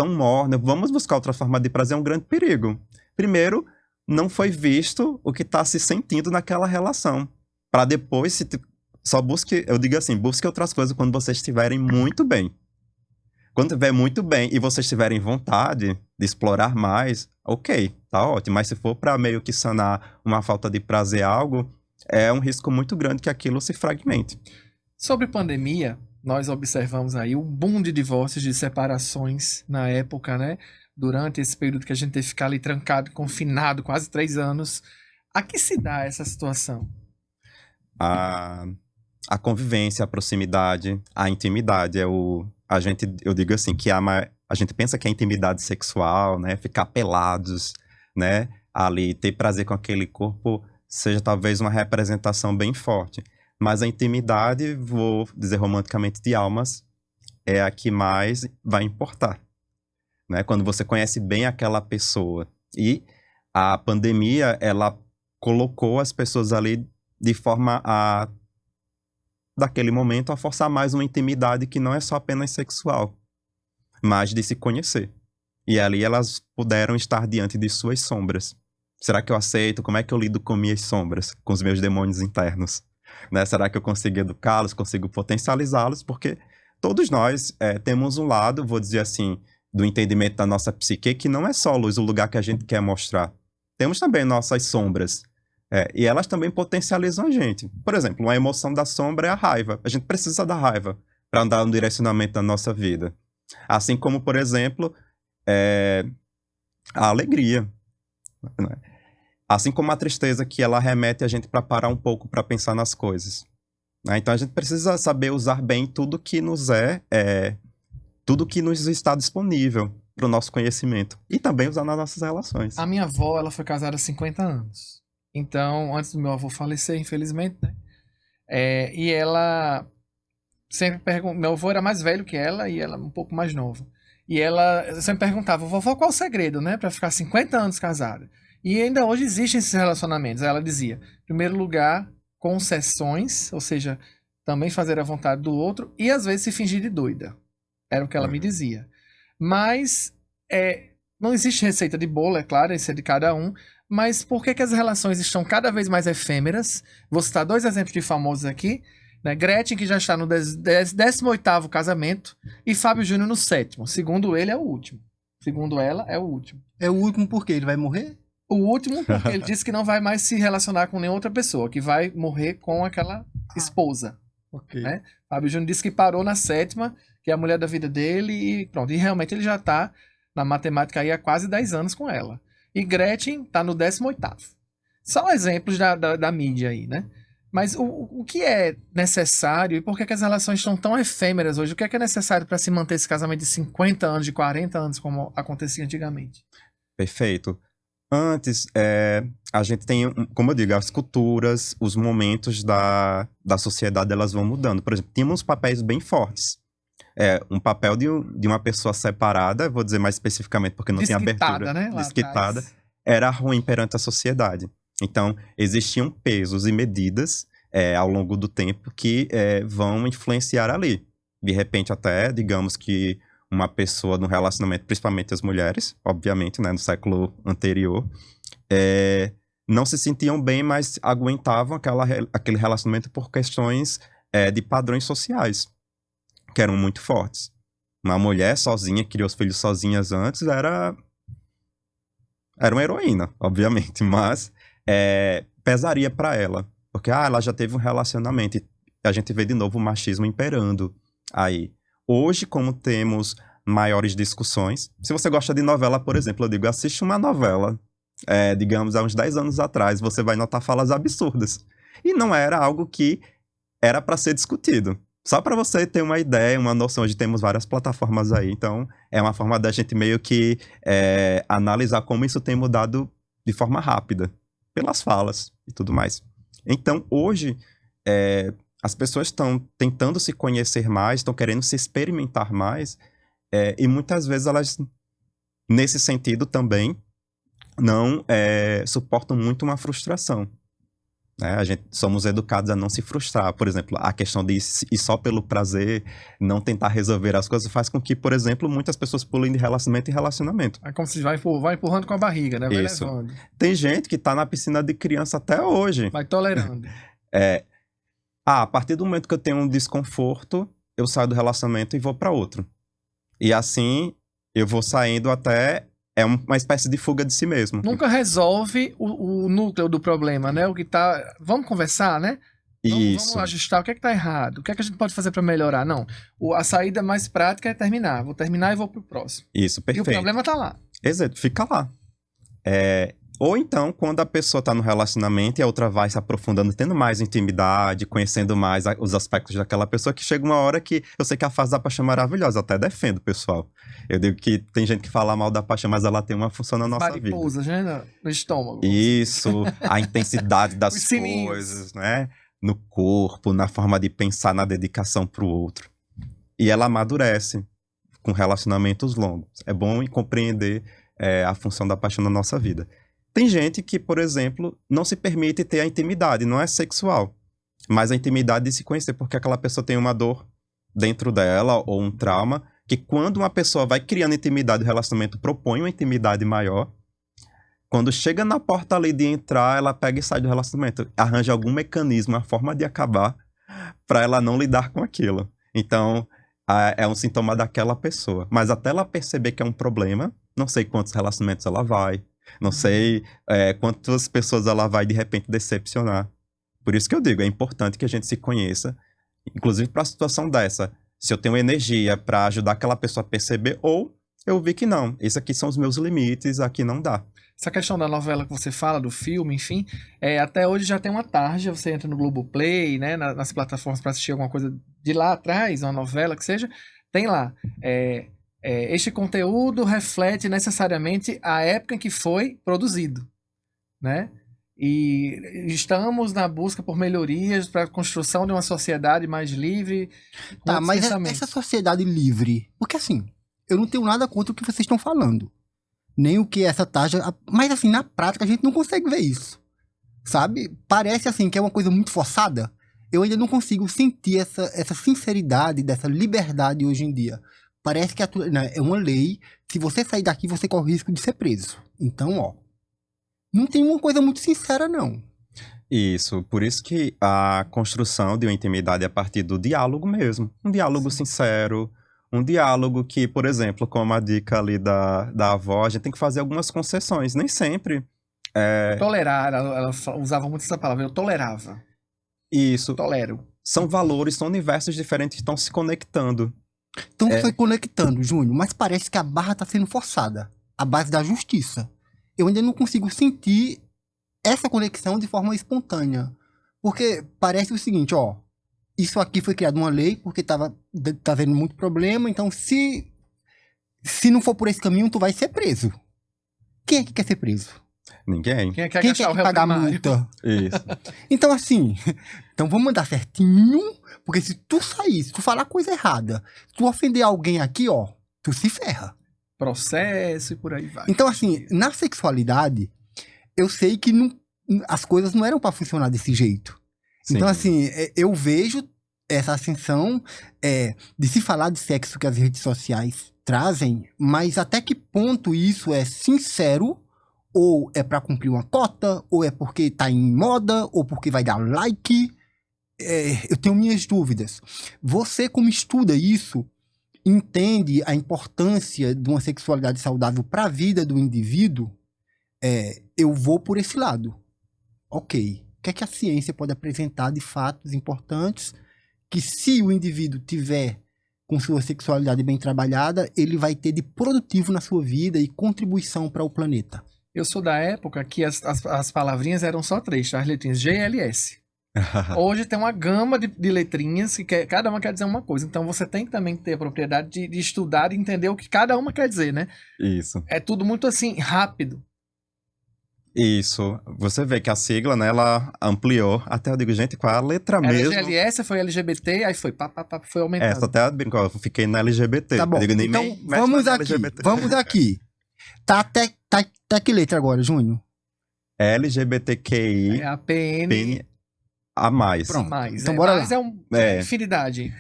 morna, vamos buscar outra forma de prazer, é um grande perigo. Primeiro, não foi visto o que tá se sentindo naquela relação. Para depois, só busque, eu digo assim, busque outras coisas quando vocês estiverem muito bem. Quando estiver muito bem e vocês tiverem vontade de explorar mais, ok. tá ótimo. Mas se for para meio que sanar uma falta de prazer algo, é um risco muito grande que aquilo se fragmente. Sobre pandemia, nós observamos aí um boom de divórcios, de separações na época, né? Durante esse período que a gente teve que ficar ali trancado, confinado, quase 3 anos. A que se dá essa situação? A convivência, a proximidade, a intimidade eu digo assim, que a gente pensa que é intimidade sexual, né? Ficar pelados, né? Ali, ter prazer com aquele corpo, seja talvez uma representação bem forte. Mas a intimidade, vou dizer romanticamente, de almas, é a que mais vai importar, né? Quando você conhece bem aquela pessoa. E a pandemia, ela colocou as pessoas ali de forma a, daquele momento, a forçar mais uma intimidade que não é só apenas sexual, mas de se conhecer. E ali elas puderam estar diante de suas sombras. Será que eu aceito? Como é que eu lido com minhas sombras, com os meus demônios internos? Né? Será que eu consigo educá-los, consigo potencializá-los? Porque todos nós temos um lado, vou dizer assim, do entendimento da nossa psique, que não é só luz, o lugar que a gente quer mostrar. Temos também nossas sombras. E elas também potencializam a gente. Por exemplo, uma emoção da sombra é a raiva. A gente precisa da raiva para andar no direcionamento da nossa vida. Assim como, por exemplo, a alegria. Né? Assim como a tristeza, que ela remete a gente para parar um pouco para pensar nas coisas. Né? Então a gente precisa saber usar bem tudo que nos tudo que nos está disponível para o nosso conhecimento. E também usar nas nossas relações. A minha avó, ela foi casada há 50 anos. Então, antes do meu avô falecer, infelizmente, né? E ela sempre pergunta... Meu avô era mais velho que ela e ela um pouco mais nova. E ela sempre perguntava, vovó, qual o segredo, né? Pra ficar 50 anos casada. E ainda hoje existem esses relacionamentos. Aí ela dizia, em primeiro lugar, concessões, ou seja, também fazer a vontade do outro e às vezes se fingir de doida. Era o que ela me dizia. Mas não existe receita de bolo, é claro, isso é de cada um. Mas por que as relações estão cada vez mais efêmeras? Vou citar 2 exemplos de famosos aqui. Né? Gretchen, que já está no 18º casamento, e Fábio Júnior no 7º. Segundo ele, é o último. Segundo ela, é o último. É o último porque ele vai morrer? O último porque ele disse que não vai mais se relacionar com nenhuma outra pessoa, que vai morrer com aquela esposa. Ok. Né? Fábio Júnior disse que parou na 7ª, que é a mulher da vida dele, e pronto. E realmente ele já está na matemática aí há quase 10 anos com ela. E Gretchen tá no 18º. Só exemplos da mídia aí, né? Mas o que é necessário e por que as relações estão tão efêmeras hoje? O que é necessário para se manter esse casamento de 50 anos, de 40 anos, como acontecia antigamente? Perfeito. Antes, a gente tem, como eu digo, as culturas, os momentos da sociedade, elas vão mudando. Por exemplo, tínhamos papéis bem fortes. Um papel de uma pessoa separada, vou dizer mais especificamente porque não tinha abertura, né? desquitada, era ruim perante a sociedade. Então, existiam pesos e medidas ao longo do tempo que vão influenciar ali. De repente, até, digamos que uma pessoa no relacionamento, principalmente as mulheres, obviamente, né, no século anterior, não se sentiam bem, mas aguentavam aquele relacionamento por questões de padrões sociais, que eram muito fortes. Uma mulher sozinha, que criou os filhos sozinhas antes, era uma heroína, obviamente, mas pesaria para ela, porque ela já teve um relacionamento e a gente vê de novo o machismo imperando aí. Hoje, como temos maiores discussões, se você gosta de novela, por exemplo, eu digo, assiste uma novela, digamos, há uns 10 anos atrás, você vai notar falas absurdas. E não era algo que era para ser discutido. Só para você ter uma ideia, uma noção, hoje temos várias plataformas aí, então é uma forma da gente meio que analisar como isso tem mudado de forma rápida, pelas falas e tudo mais. Então, hoje, as pessoas estão tentando se conhecer mais, estão querendo se experimentar mais, e muitas vezes elas, nesse sentido também, não suportam muito uma frustração. Né? Somos educados a não se frustrar. Por exemplo, a questão de ir só pelo prazer, não tentar resolver as coisas, faz com que, por exemplo, muitas pessoas pulem de relacionamento em relacionamento. É como se vai empurrando com a barriga, né? Vai Isso. levando. Tem gente que tá na piscina de criança até hoje. Vai tolerando. A partir do momento que eu tenho um desconforto, eu saio do relacionamento e vou para outro. E assim, eu vou saindo até é uma espécie de fuga de si mesmo. Nunca resolve o núcleo do problema, né? O que tá... Vamos conversar, né? Vamos ajustar o que é que tá errado. O que é que a gente pode fazer para melhorar? Não. A saída mais prática é terminar. Vou terminar e vou pro próximo. Isso, perfeito. E o problema tá lá. Exato, fica lá. Ou então, quando a pessoa tá no relacionamento e a outra vai se aprofundando, tendo mais intimidade, conhecendo mais os aspectos daquela pessoa, que chega uma hora que eu sei que a fase da paixão é maravilhosa, eu até defendo, pessoal. Eu digo que tem gente que fala mal da paixão, mas ela tem uma função na nossa vida. Mariposas, né? No estômago. Isso, a intensidade das Os sininhos. coisas, né? No corpo, na forma de pensar, na dedicação pro outro. E ela amadurece com relacionamentos longos. É bom compreender a função da paixão na nossa vida. Tem gente que, por exemplo, não se permite ter a intimidade, não é sexual, mas a intimidade de se conhecer, porque aquela pessoa tem uma dor dentro dela ou um trauma, que quando uma pessoa vai criando intimidade, o relacionamento propõe uma intimidade maior, quando chega na porta ali de entrar, ela pega e sai do relacionamento, arranja algum mecanismo, uma forma de acabar, para ela não lidar com aquilo. Então, é um sintoma daquela pessoa. Mas até ela perceber que é um problema, não sei quantos relacionamentos ela vai, não sei quantas pessoas ela vai, de repente, decepcionar. Por isso que eu digo, é importante que a gente se conheça, inclusive para a situação dessa. Se eu tenho energia para ajudar aquela pessoa a perceber, ou eu vi que não, esses aqui são os meus limites, aqui não dá. Essa questão da novela que você fala, do filme, enfim, até hoje já tem uma tarja, você entra no Globoplay, né, nas plataformas para assistir alguma coisa de lá atrás, uma novela que seja, tem lá. Este conteúdo reflete necessariamente a época em que foi produzido, né? E estamos na busca por melhorias para a construção de uma sociedade mais livre. Tá, mas essa sociedade livre, porque assim, eu não tenho nada contra o que vocês estão falando, nem o que essa tarja, mas assim, na prática a gente não consegue ver isso, sabe? Parece assim que é uma coisa muito forçada. Eu ainda não consigo sentir essa sinceridade, dessa liberdade hoje em dia. Parece que é uma lei, se você sair daqui, você corre o risco de ser preso. Então, não tem uma coisa muito sincera, não. Isso, por isso que a construção de uma intimidade é a partir do diálogo mesmo. Um diálogo sincero, um diálogo que, por exemplo, como a dica ali da avó, a gente tem que fazer algumas concessões, nem sempre. Tolerar, ela usava muito essa palavra, eu tolerava. Isso. Tolero. São valores, são universos diferentes que estão se conectando. Estão se conectando, Júnior, mas parece que a barra está sendo forçada, à base da justiça. Eu ainda não consigo sentir essa conexão de forma espontânea. Porque parece o seguinte, isso aqui foi criado uma lei porque tá havendo muito problema, então se não for por esse caminho, tu vai ser preso. Quem é que quer ser preso? Ninguém. Quem quer pagar multa? Isso. Então, assim, vamos mandar certinho, porque se tu sair, se tu falar coisa errada, se tu ofender alguém aqui, tu se ferra. Processo e por aí vai. Então, assim, na sexualidade, eu sei que as coisas não eram para funcionar desse jeito. Sim. Então, assim, eu vejo essa ascensão de se falar de sexo que as redes sociais trazem, mas até que ponto isso é sincero, ou é para cumprir uma cota, ou é porque tá em moda, ou porque vai dar like. Eu tenho minhas dúvidas. Você, como estuda isso, entende a importância de uma sexualidade saudável para a vida do indivíduo? Eu vou por esse lado. Ok. O que é que a ciência pode apresentar de fatos importantes que, se o indivíduo tiver com sua sexualidade bem trabalhada, ele vai ter de produtivo na sua vida e contribuição para o planeta? Eu sou da época que as palavrinhas eram só 3, as letrinhas GLS. Hoje tem uma gama de letrinhas que cada uma quer dizer uma coisa. Então você tem que também ter a propriedade de estudar e entender o que cada uma quer dizer, né? Isso. É tudo muito assim, rápido. Isso. Você vê que a sigla, né, ela ampliou. Até eu digo, gente, qual é a letra mesmo? GLS, foi LGBT, aí foi foi aumentando. Essa até eu fiquei na LGBT. Tá bom. Eu digo, então, vamos aqui. Tá que letra agora, Júnior? LGBTQI. É a PN. A mais. Pronto. Mais. Então bora lá. Mais infinidade.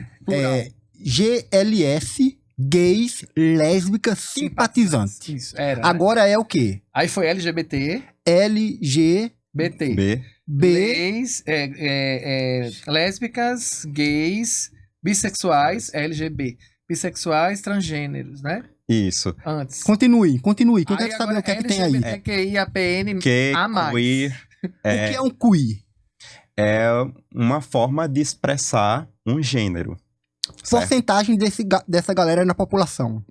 GLS, gays, lésbicas, simpatizantes. Isso, era. Agora é o quê? Aí foi LGBT. B. Gays, lésbicas, gays, bissexuais, LGB. Bissexuais, transgêneros, né? Isso. Antes. Continue, que eu Aí quero saber agora o que é que tem aí. LGBTQI, APN, Que a mais. queer O que é um queer? é uma forma de expressar um gênero. Certo? Porcentagem dessa galera na população.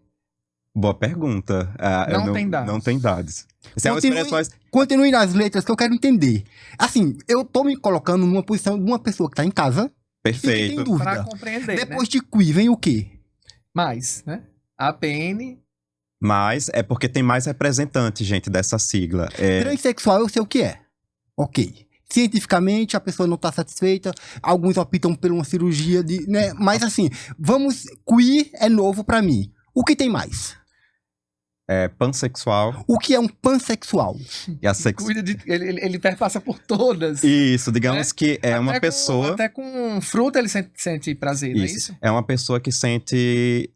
Boa pergunta. Não tem dados. Não tem dados. Isso é uma expressão... Continue nas letras que eu quero entender. Assim, eu tô me colocando numa posição de uma pessoa que tá em casa e que tem Perfeito. dúvida. Pra compreender, Depois né? de queer, vem o quê? Mais, né? APN, Mas é porque tem mais representantes, gente, dessa sigla. Transsexual eu sei o que é. Ok. Cientificamente, a pessoa não tá satisfeita. Alguns optam por uma cirurgia de... né? Mas assim, queer é novo pra mim. O que tem mais? É pansexual O que é um pansexual? e assexual. cuida de, ele perpassa por todas. Isso, digamos Né? que é uma Até pessoa... até com fruta ele sente prazer, não é isso? É uma pessoa que sente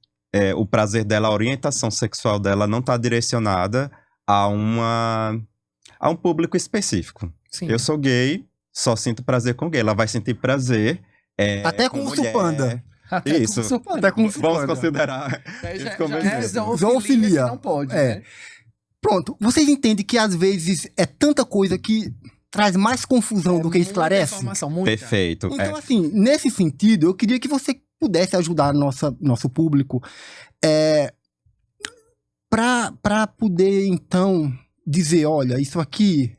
o prazer dela, a orientação sexual dela não está direcionada a um público específico. Sim. Eu sou gay, só sinto prazer com gay. Ela vai sentir prazer Até com urso panda. Até Isso. com supanda. Até com urso Vamos panda. considerar Aí isso já como é exemplo. Zoofilia. que não pode, É. né? Pronto. Vocês entendem que às vezes é tanta coisa que traz mais confusão do que Muita esclarece? informação, muita. Perfeito. Então, assim, nesse sentido, eu queria que você pudesse ajudar nosso público para poder, então, dizer, olha, isso aqui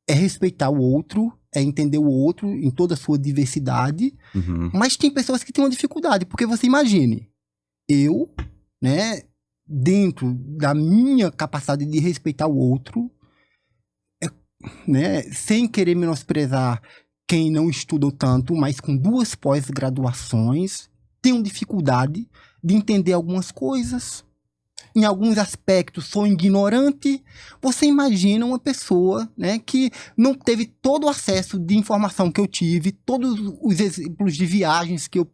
é respeitar o outro, é entender o outro em toda a sua diversidade, Uhum. mas tem pessoas que têm uma dificuldade, porque você imagine, eu, né, dentro da minha capacidade de respeitar o outro, né, sem querer menosprezar quem não estudou tanto, mas com 2 pós-graduações, tenho dificuldade de entender algumas coisas. Em alguns aspectos sou ignorante. Você imagina uma pessoa, né, que não teve todo o acesso de informação que eu tive, todos os exemplos de viagens que eu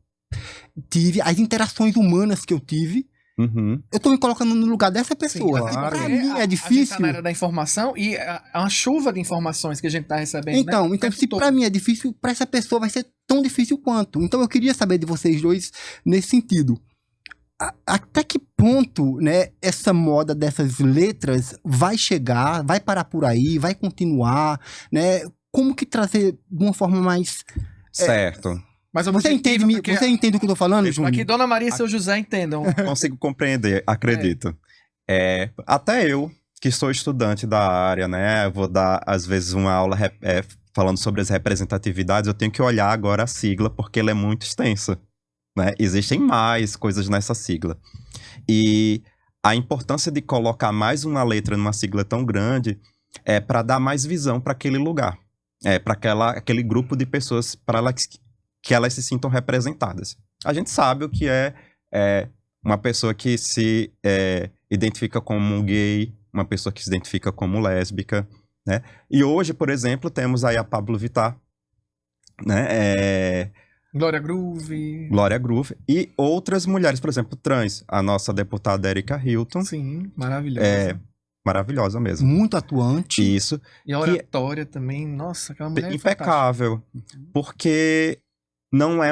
tive, as interações humanas que eu tive. Uhum. Eu tô me colocando no lugar dessa pessoa. Sim, E claro. pra porque mim a é gente difícil. tá na era da informação e é uma chuva de informações que a gente tá recebendo, né? Então, O tempo se todo. pra mim é difícil, pra essa pessoa vai ser tão difícil quanto. Então eu queria saber de vocês dois nesse sentido. Até que ponto, né, essa moda dessas letras vai chegar, vai parar por aí, vai continuar, né? Como que trazer de uma forma mais... Certo. Mas Você entende o que eu tô falando, Para Júnior? que Dona Maria e seu José entendam. Consigo compreender, acredito. Até eu, que sou estudante da área, né? Vou dar, às vezes, uma aula falando sobre as representatividades, eu tenho que olhar agora a sigla, porque ela é muito extensa. Né? Existem mais coisas nessa sigla. E a importância de colocar mais uma letra numa sigla tão grande é para dar mais visão para aquele lugar. Para aquele grupo de pessoas, para que elas se sintam representadas. A gente sabe o que é uma pessoa que se identifica como gay, uma pessoa que se identifica como lésbica, né? E hoje, por exemplo, temos aí a Pablo Vittar, né? Glória Groove. Glória Groove e outras mulheres, por exemplo, trans. A nossa deputada Erika Hilton. Sim, maravilhosa. Maravilhosa mesmo. Muito atuante. Isso. E a oratória também, nossa, aquela mulher é impecável. Porque não é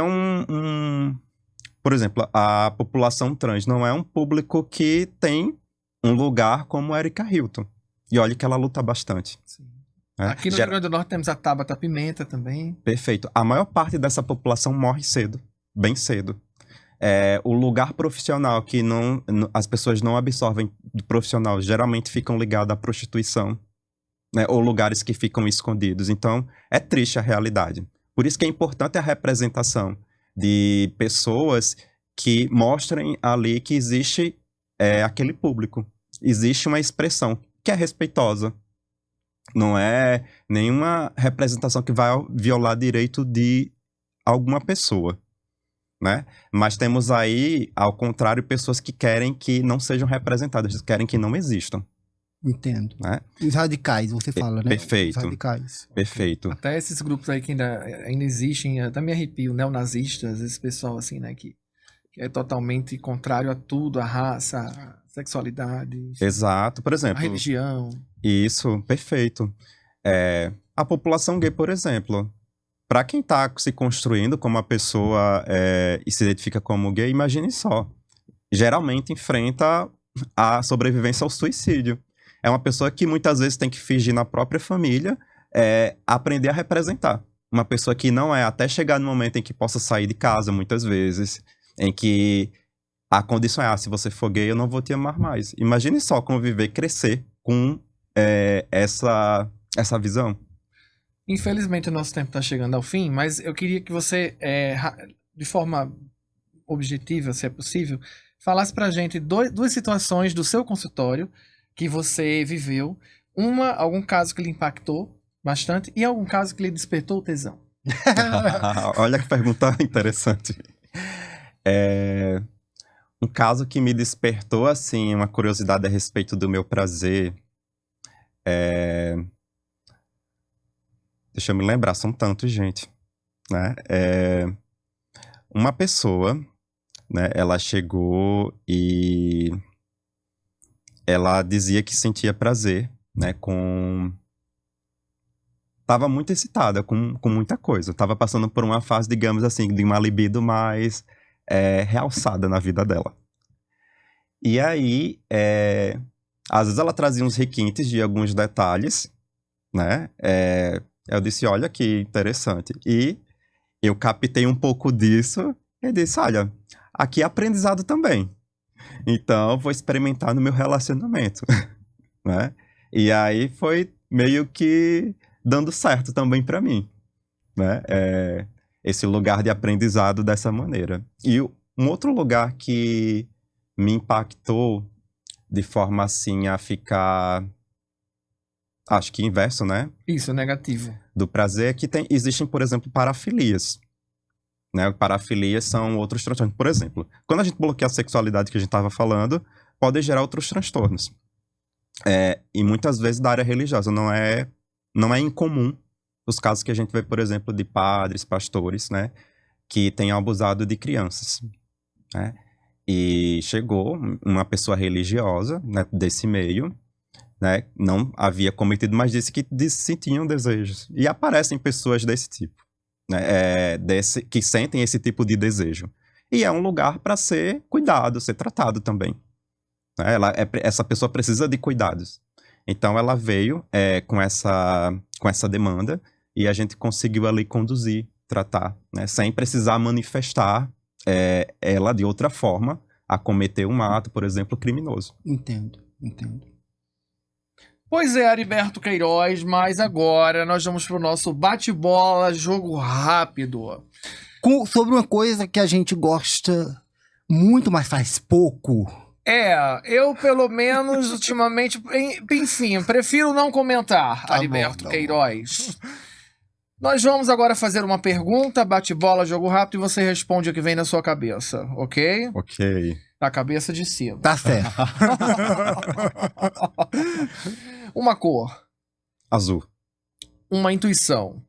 por exemplo, a população trans não é um público que tem um lugar como Erika Hilton. E olha que ela luta bastante. Sim. Né? Aqui no Rio Grande do Norte temos a Tabata Pimenta também. Perfeito. A maior parte dessa população morre cedo, bem cedo. O lugar profissional que as pessoas não absorvem do profissional geralmente ficam ligados à prostituição, né? Ou lugares que ficam escondidos. Então, é triste a realidade. Por isso que é importante a representação de pessoas que mostrem ali que existe aquele público. Existe uma expressão que é respeitosa. Não é nenhuma representação que vai violar direito de alguma pessoa, né? Mas temos aí, ao contrário, pessoas que querem que não sejam representadas, querem que não existam. Entendo. Né? Os radicais, você fala, né? Perfeito. Os radicais. Perfeito. Até esses grupos aí que ainda existem, até me arrepio, neonazistas, esse pessoal assim, né, que é totalmente contrário a tudo, a raça, a sexualidade, enfim, Exato. Por a exemplo, religião. isso, perfeito. A população gay, por exemplo, para quem está se construindo como uma pessoa e se identifica como gay, imagine só. Geralmente enfrenta à sobrevivência ao suicídio. É uma pessoa que muitas vezes tem que fingir na própria família, aprender a representar. Uma pessoa que não é, até chegar no momento em que possa sair de casa, muitas vezes, em que a condição é, se você for gay, eu não vou te amar mais. Imagine só conviver, crescer com essa visão. Infelizmente, o nosso tempo está chegando ao fim, mas eu queria que você, de forma objetiva, se é possível, falasse pra gente duas situações do seu consultório que você viveu. Algum caso que lhe impactou bastante e algum caso que lhe despertou o tesão. Olha que pergunta interessante. Um caso que me despertou, assim, uma curiosidade a respeito do meu prazer. Deixa eu me lembrar, são tantos, gente. Né? Uma pessoa, né, ela chegou e ela dizia que sentia prazer, né, Tava muito excitada com muita coisa. Tava passando por uma fase, digamos assim, de uma libido mais realçada na vida dela. E aí, às vezes ela trazia uns requintes de alguns detalhes, né? Eu disse, olha que interessante. E eu captei um pouco disso e disse, olha, aqui é aprendizado também. Então, eu vou experimentar no meu relacionamento, né? E aí foi meio que dando certo também para mim, né? Esse lugar de aprendizado dessa maneira. E um outro lugar que me impactou de forma assim a ficar, acho que inverso, né? Isso, negativo. Do prazer é que existem, por exemplo, parafilias. Né? Parafilias são outros transtornos. Por exemplo, quando a gente bloqueia a sexualidade que a gente estava falando, pode gerar outros transtornos. E muitas vezes da área religiosa. Não é incomum os casos que a gente vê, por exemplo, de padres, pastores, né? Que tenham abusado de crianças. Né? E chegou uma pessoa religiosa, né, desse meio, né? Não havia cometido, mas disse que sentiam desejos. E aparecem pessoas desse tipo. Né, que sentem esse tipo de desejo. E é um lugar para ser cuidado, ser tratado também. Né? Essa pessoa precisa de cuidados. Então ela veio com essa demanda e a gente conseguiu ali conduzir, tratar, né? Sem precisar manifestar ela de outra forma a cometer um ato, por exemplo, criminoso. Entendo. Pois é, Heriberto Queiroz, mas agora nós vamos pro nosso bate-bola, jogo rápido. Sobre uma coisa que a gente gosta muito, mas faz pouco. Eu pelo menos ultimamente, enfim, prefiro não comentar, Tá Heriberto bom. Queiroz. Nós vamos agora fazer uma pergunta, bate-bola, jogo rápido, e você responde o que vem na sua cabeça, ok? Ok. Na cabeça de cima. Tá certo. Uma cor. Azul. Uma intuição.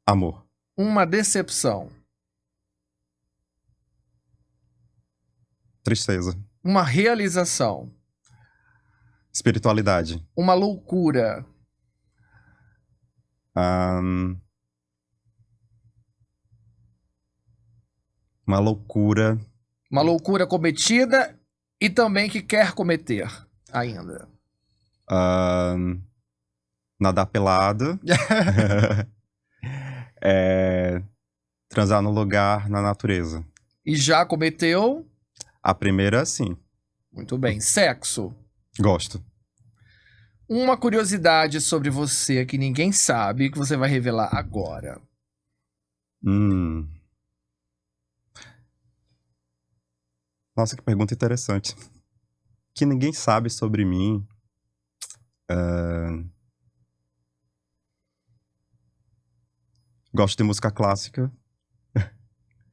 Amor. Uma decepção. Tristeza. Uma realização. Espiritualidade. Uma loucura. Uma loucura. Uma loucura cometida e também que quer cometer ainda. Nadar pelado. Transar no lugar, na natureza. E já cometeu? A primeira, sim. Muito bem. Sexo. Gosto. Uma curiosidade sobre você que ninguém sabe, que você vai revelar agora. Nossa, que pergunta interessante. Que ninguém sabe sobre mim. Gosto de música clássica.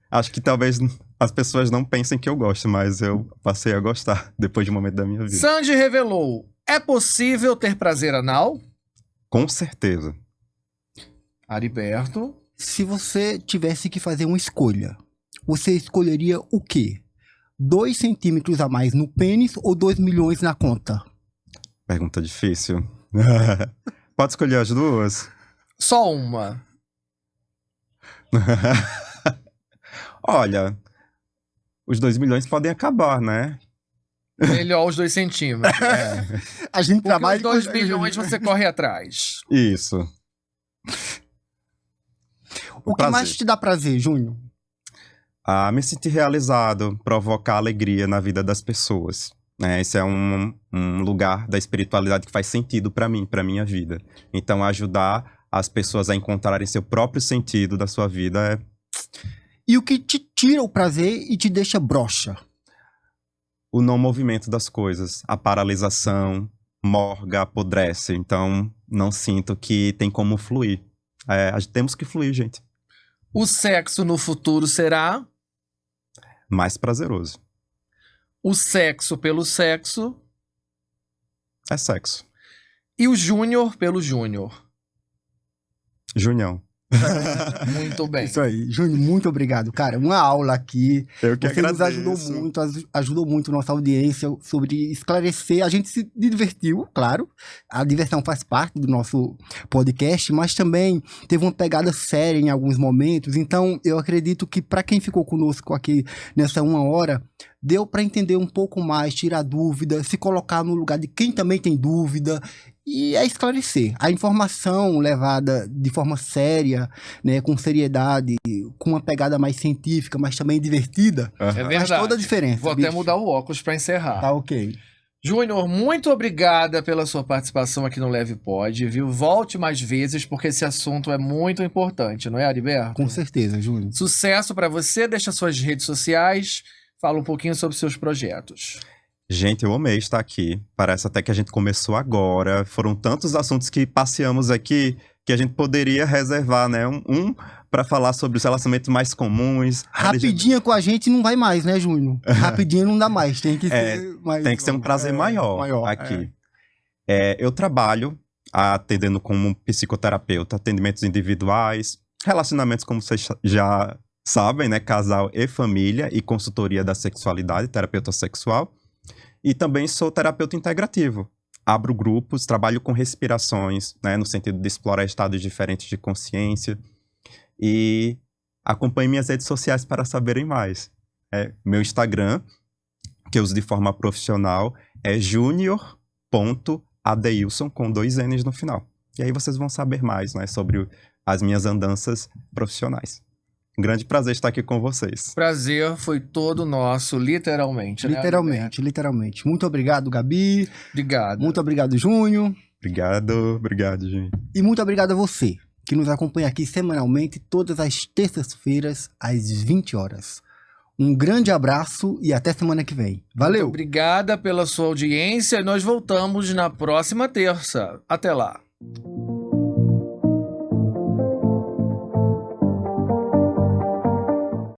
Acho que talvez as pessoas não pensem que eu gosto, mas eu passei a gostar depois de um momento da minha vida. Sandy revelou: é possível ter prazer anal? Com certeza. Heriberto. Se você tivesse que fazer uma escolha, você escolheria o quê? 2 centímetros a mais no pênis ou 2 milhões na conta? Pergunta difícil. Pode escolher as duas? Só uma. Olha, os 2 milhões podem acabar, né? Melhor os 2 centímetros. A gente Porque trabalha os 2 bilhões você corre atrás. Isso. O que mais te dá prazer, Júnior? Me sentir realizado, provocar alegria na vida das pessoas. Né? Esse é um lugar da espiritualidade que faz sentido para mim, para minha vida. Então, ajudar as pessoas a encontrarem seu próprio sentido da sua vida é... E o que te tira o prazer e te deixa broxa? O não movimento das coisas, a paralisação, morga, apodrece. Então, não sinto que tem como fluir. Temos que fluir, gente. O sexo no futuro será? Mais prazeroso. O sexo pelo sexo? É sexo. E o Júnior pelo Júnior? Junião. Muito bem. Isso aí. Júnior, muito obrigado. Cara, uma aula aqui. Eu que Você nos agradeço. ajudou muito nossa audiência sobre esclarecer. A gente se divertiu, claro. A diversão faz parte do nosso podcast, mas também teve uma pegada séria em alguns momentos. Então, eu acredito que para quem ficou conosco aqui nessa 1 hora, deu para entender um pouco mais, tirar dúvida, se colocar no lugar de quem também tem dúvida. E é esclarecer. A informação levada de forma séria, né, com seriedade, com uma pegada mais científica, mas também divertida, É verdade. faz toda a diferença. Vou até mudar o óculos para encerrar. Tá ok. Júnior, muito obrigada pela sua participação aqui no Leve Pod, viu? Volte mais vezes, porque esse assunto é muito importante, não é, Heriberto? Com certeza, Júnior. Sucesso para você, deixa suas redes sociais, fala um pouquinho sobre seus projetos. Gente, eu amei estar aqui. Parece até que a gente começou agora. Foram tantos assuntos que passeamos aqui que a gente poderia reservar, né? Para falar sobre os relacionamentos mais comuns. Rapidinha com a gente não vai mais, né, Júnior? Rapidinho não dá mais. Tem que ser mais. Tem que ser um prazer maior aqui. Eu trabalho atendendo como psicoterapeuta, atendimentos individuais, relacionamentos, como vocês já sabem, né? Casal e família, e consultoria da sexualidade, terapeuta sexual. E também sou terapeuta integrativo. Abro grupos, trabalho com respirações, né, no sentido de explorar estados diferentes de consciência. E acompanhe minhas redes sociais para saberem mais. Meu Instagram, que eu uso de forma profissional, é junior.adeilson, com 2 N's no final. E aí vocês vão saber mais, né, sobre as minhas andanças profissionais. Um grande prazer estar aqui com vocês. Prazer foi todo nosso, literalmente. Literalmente. Muito obrigado, Gabi. Obrigado. Muito obrigado, Júnior. Obrigado, gente. E muito obrigado a você, que nos acompanha aqui semanalmente, todas as terças-feiras, às 20 horas. Um grande abraço e até semana que vem. Valeu! Muito obrigada pela sua audiência e nós voltamos na próxima terça. Até lá.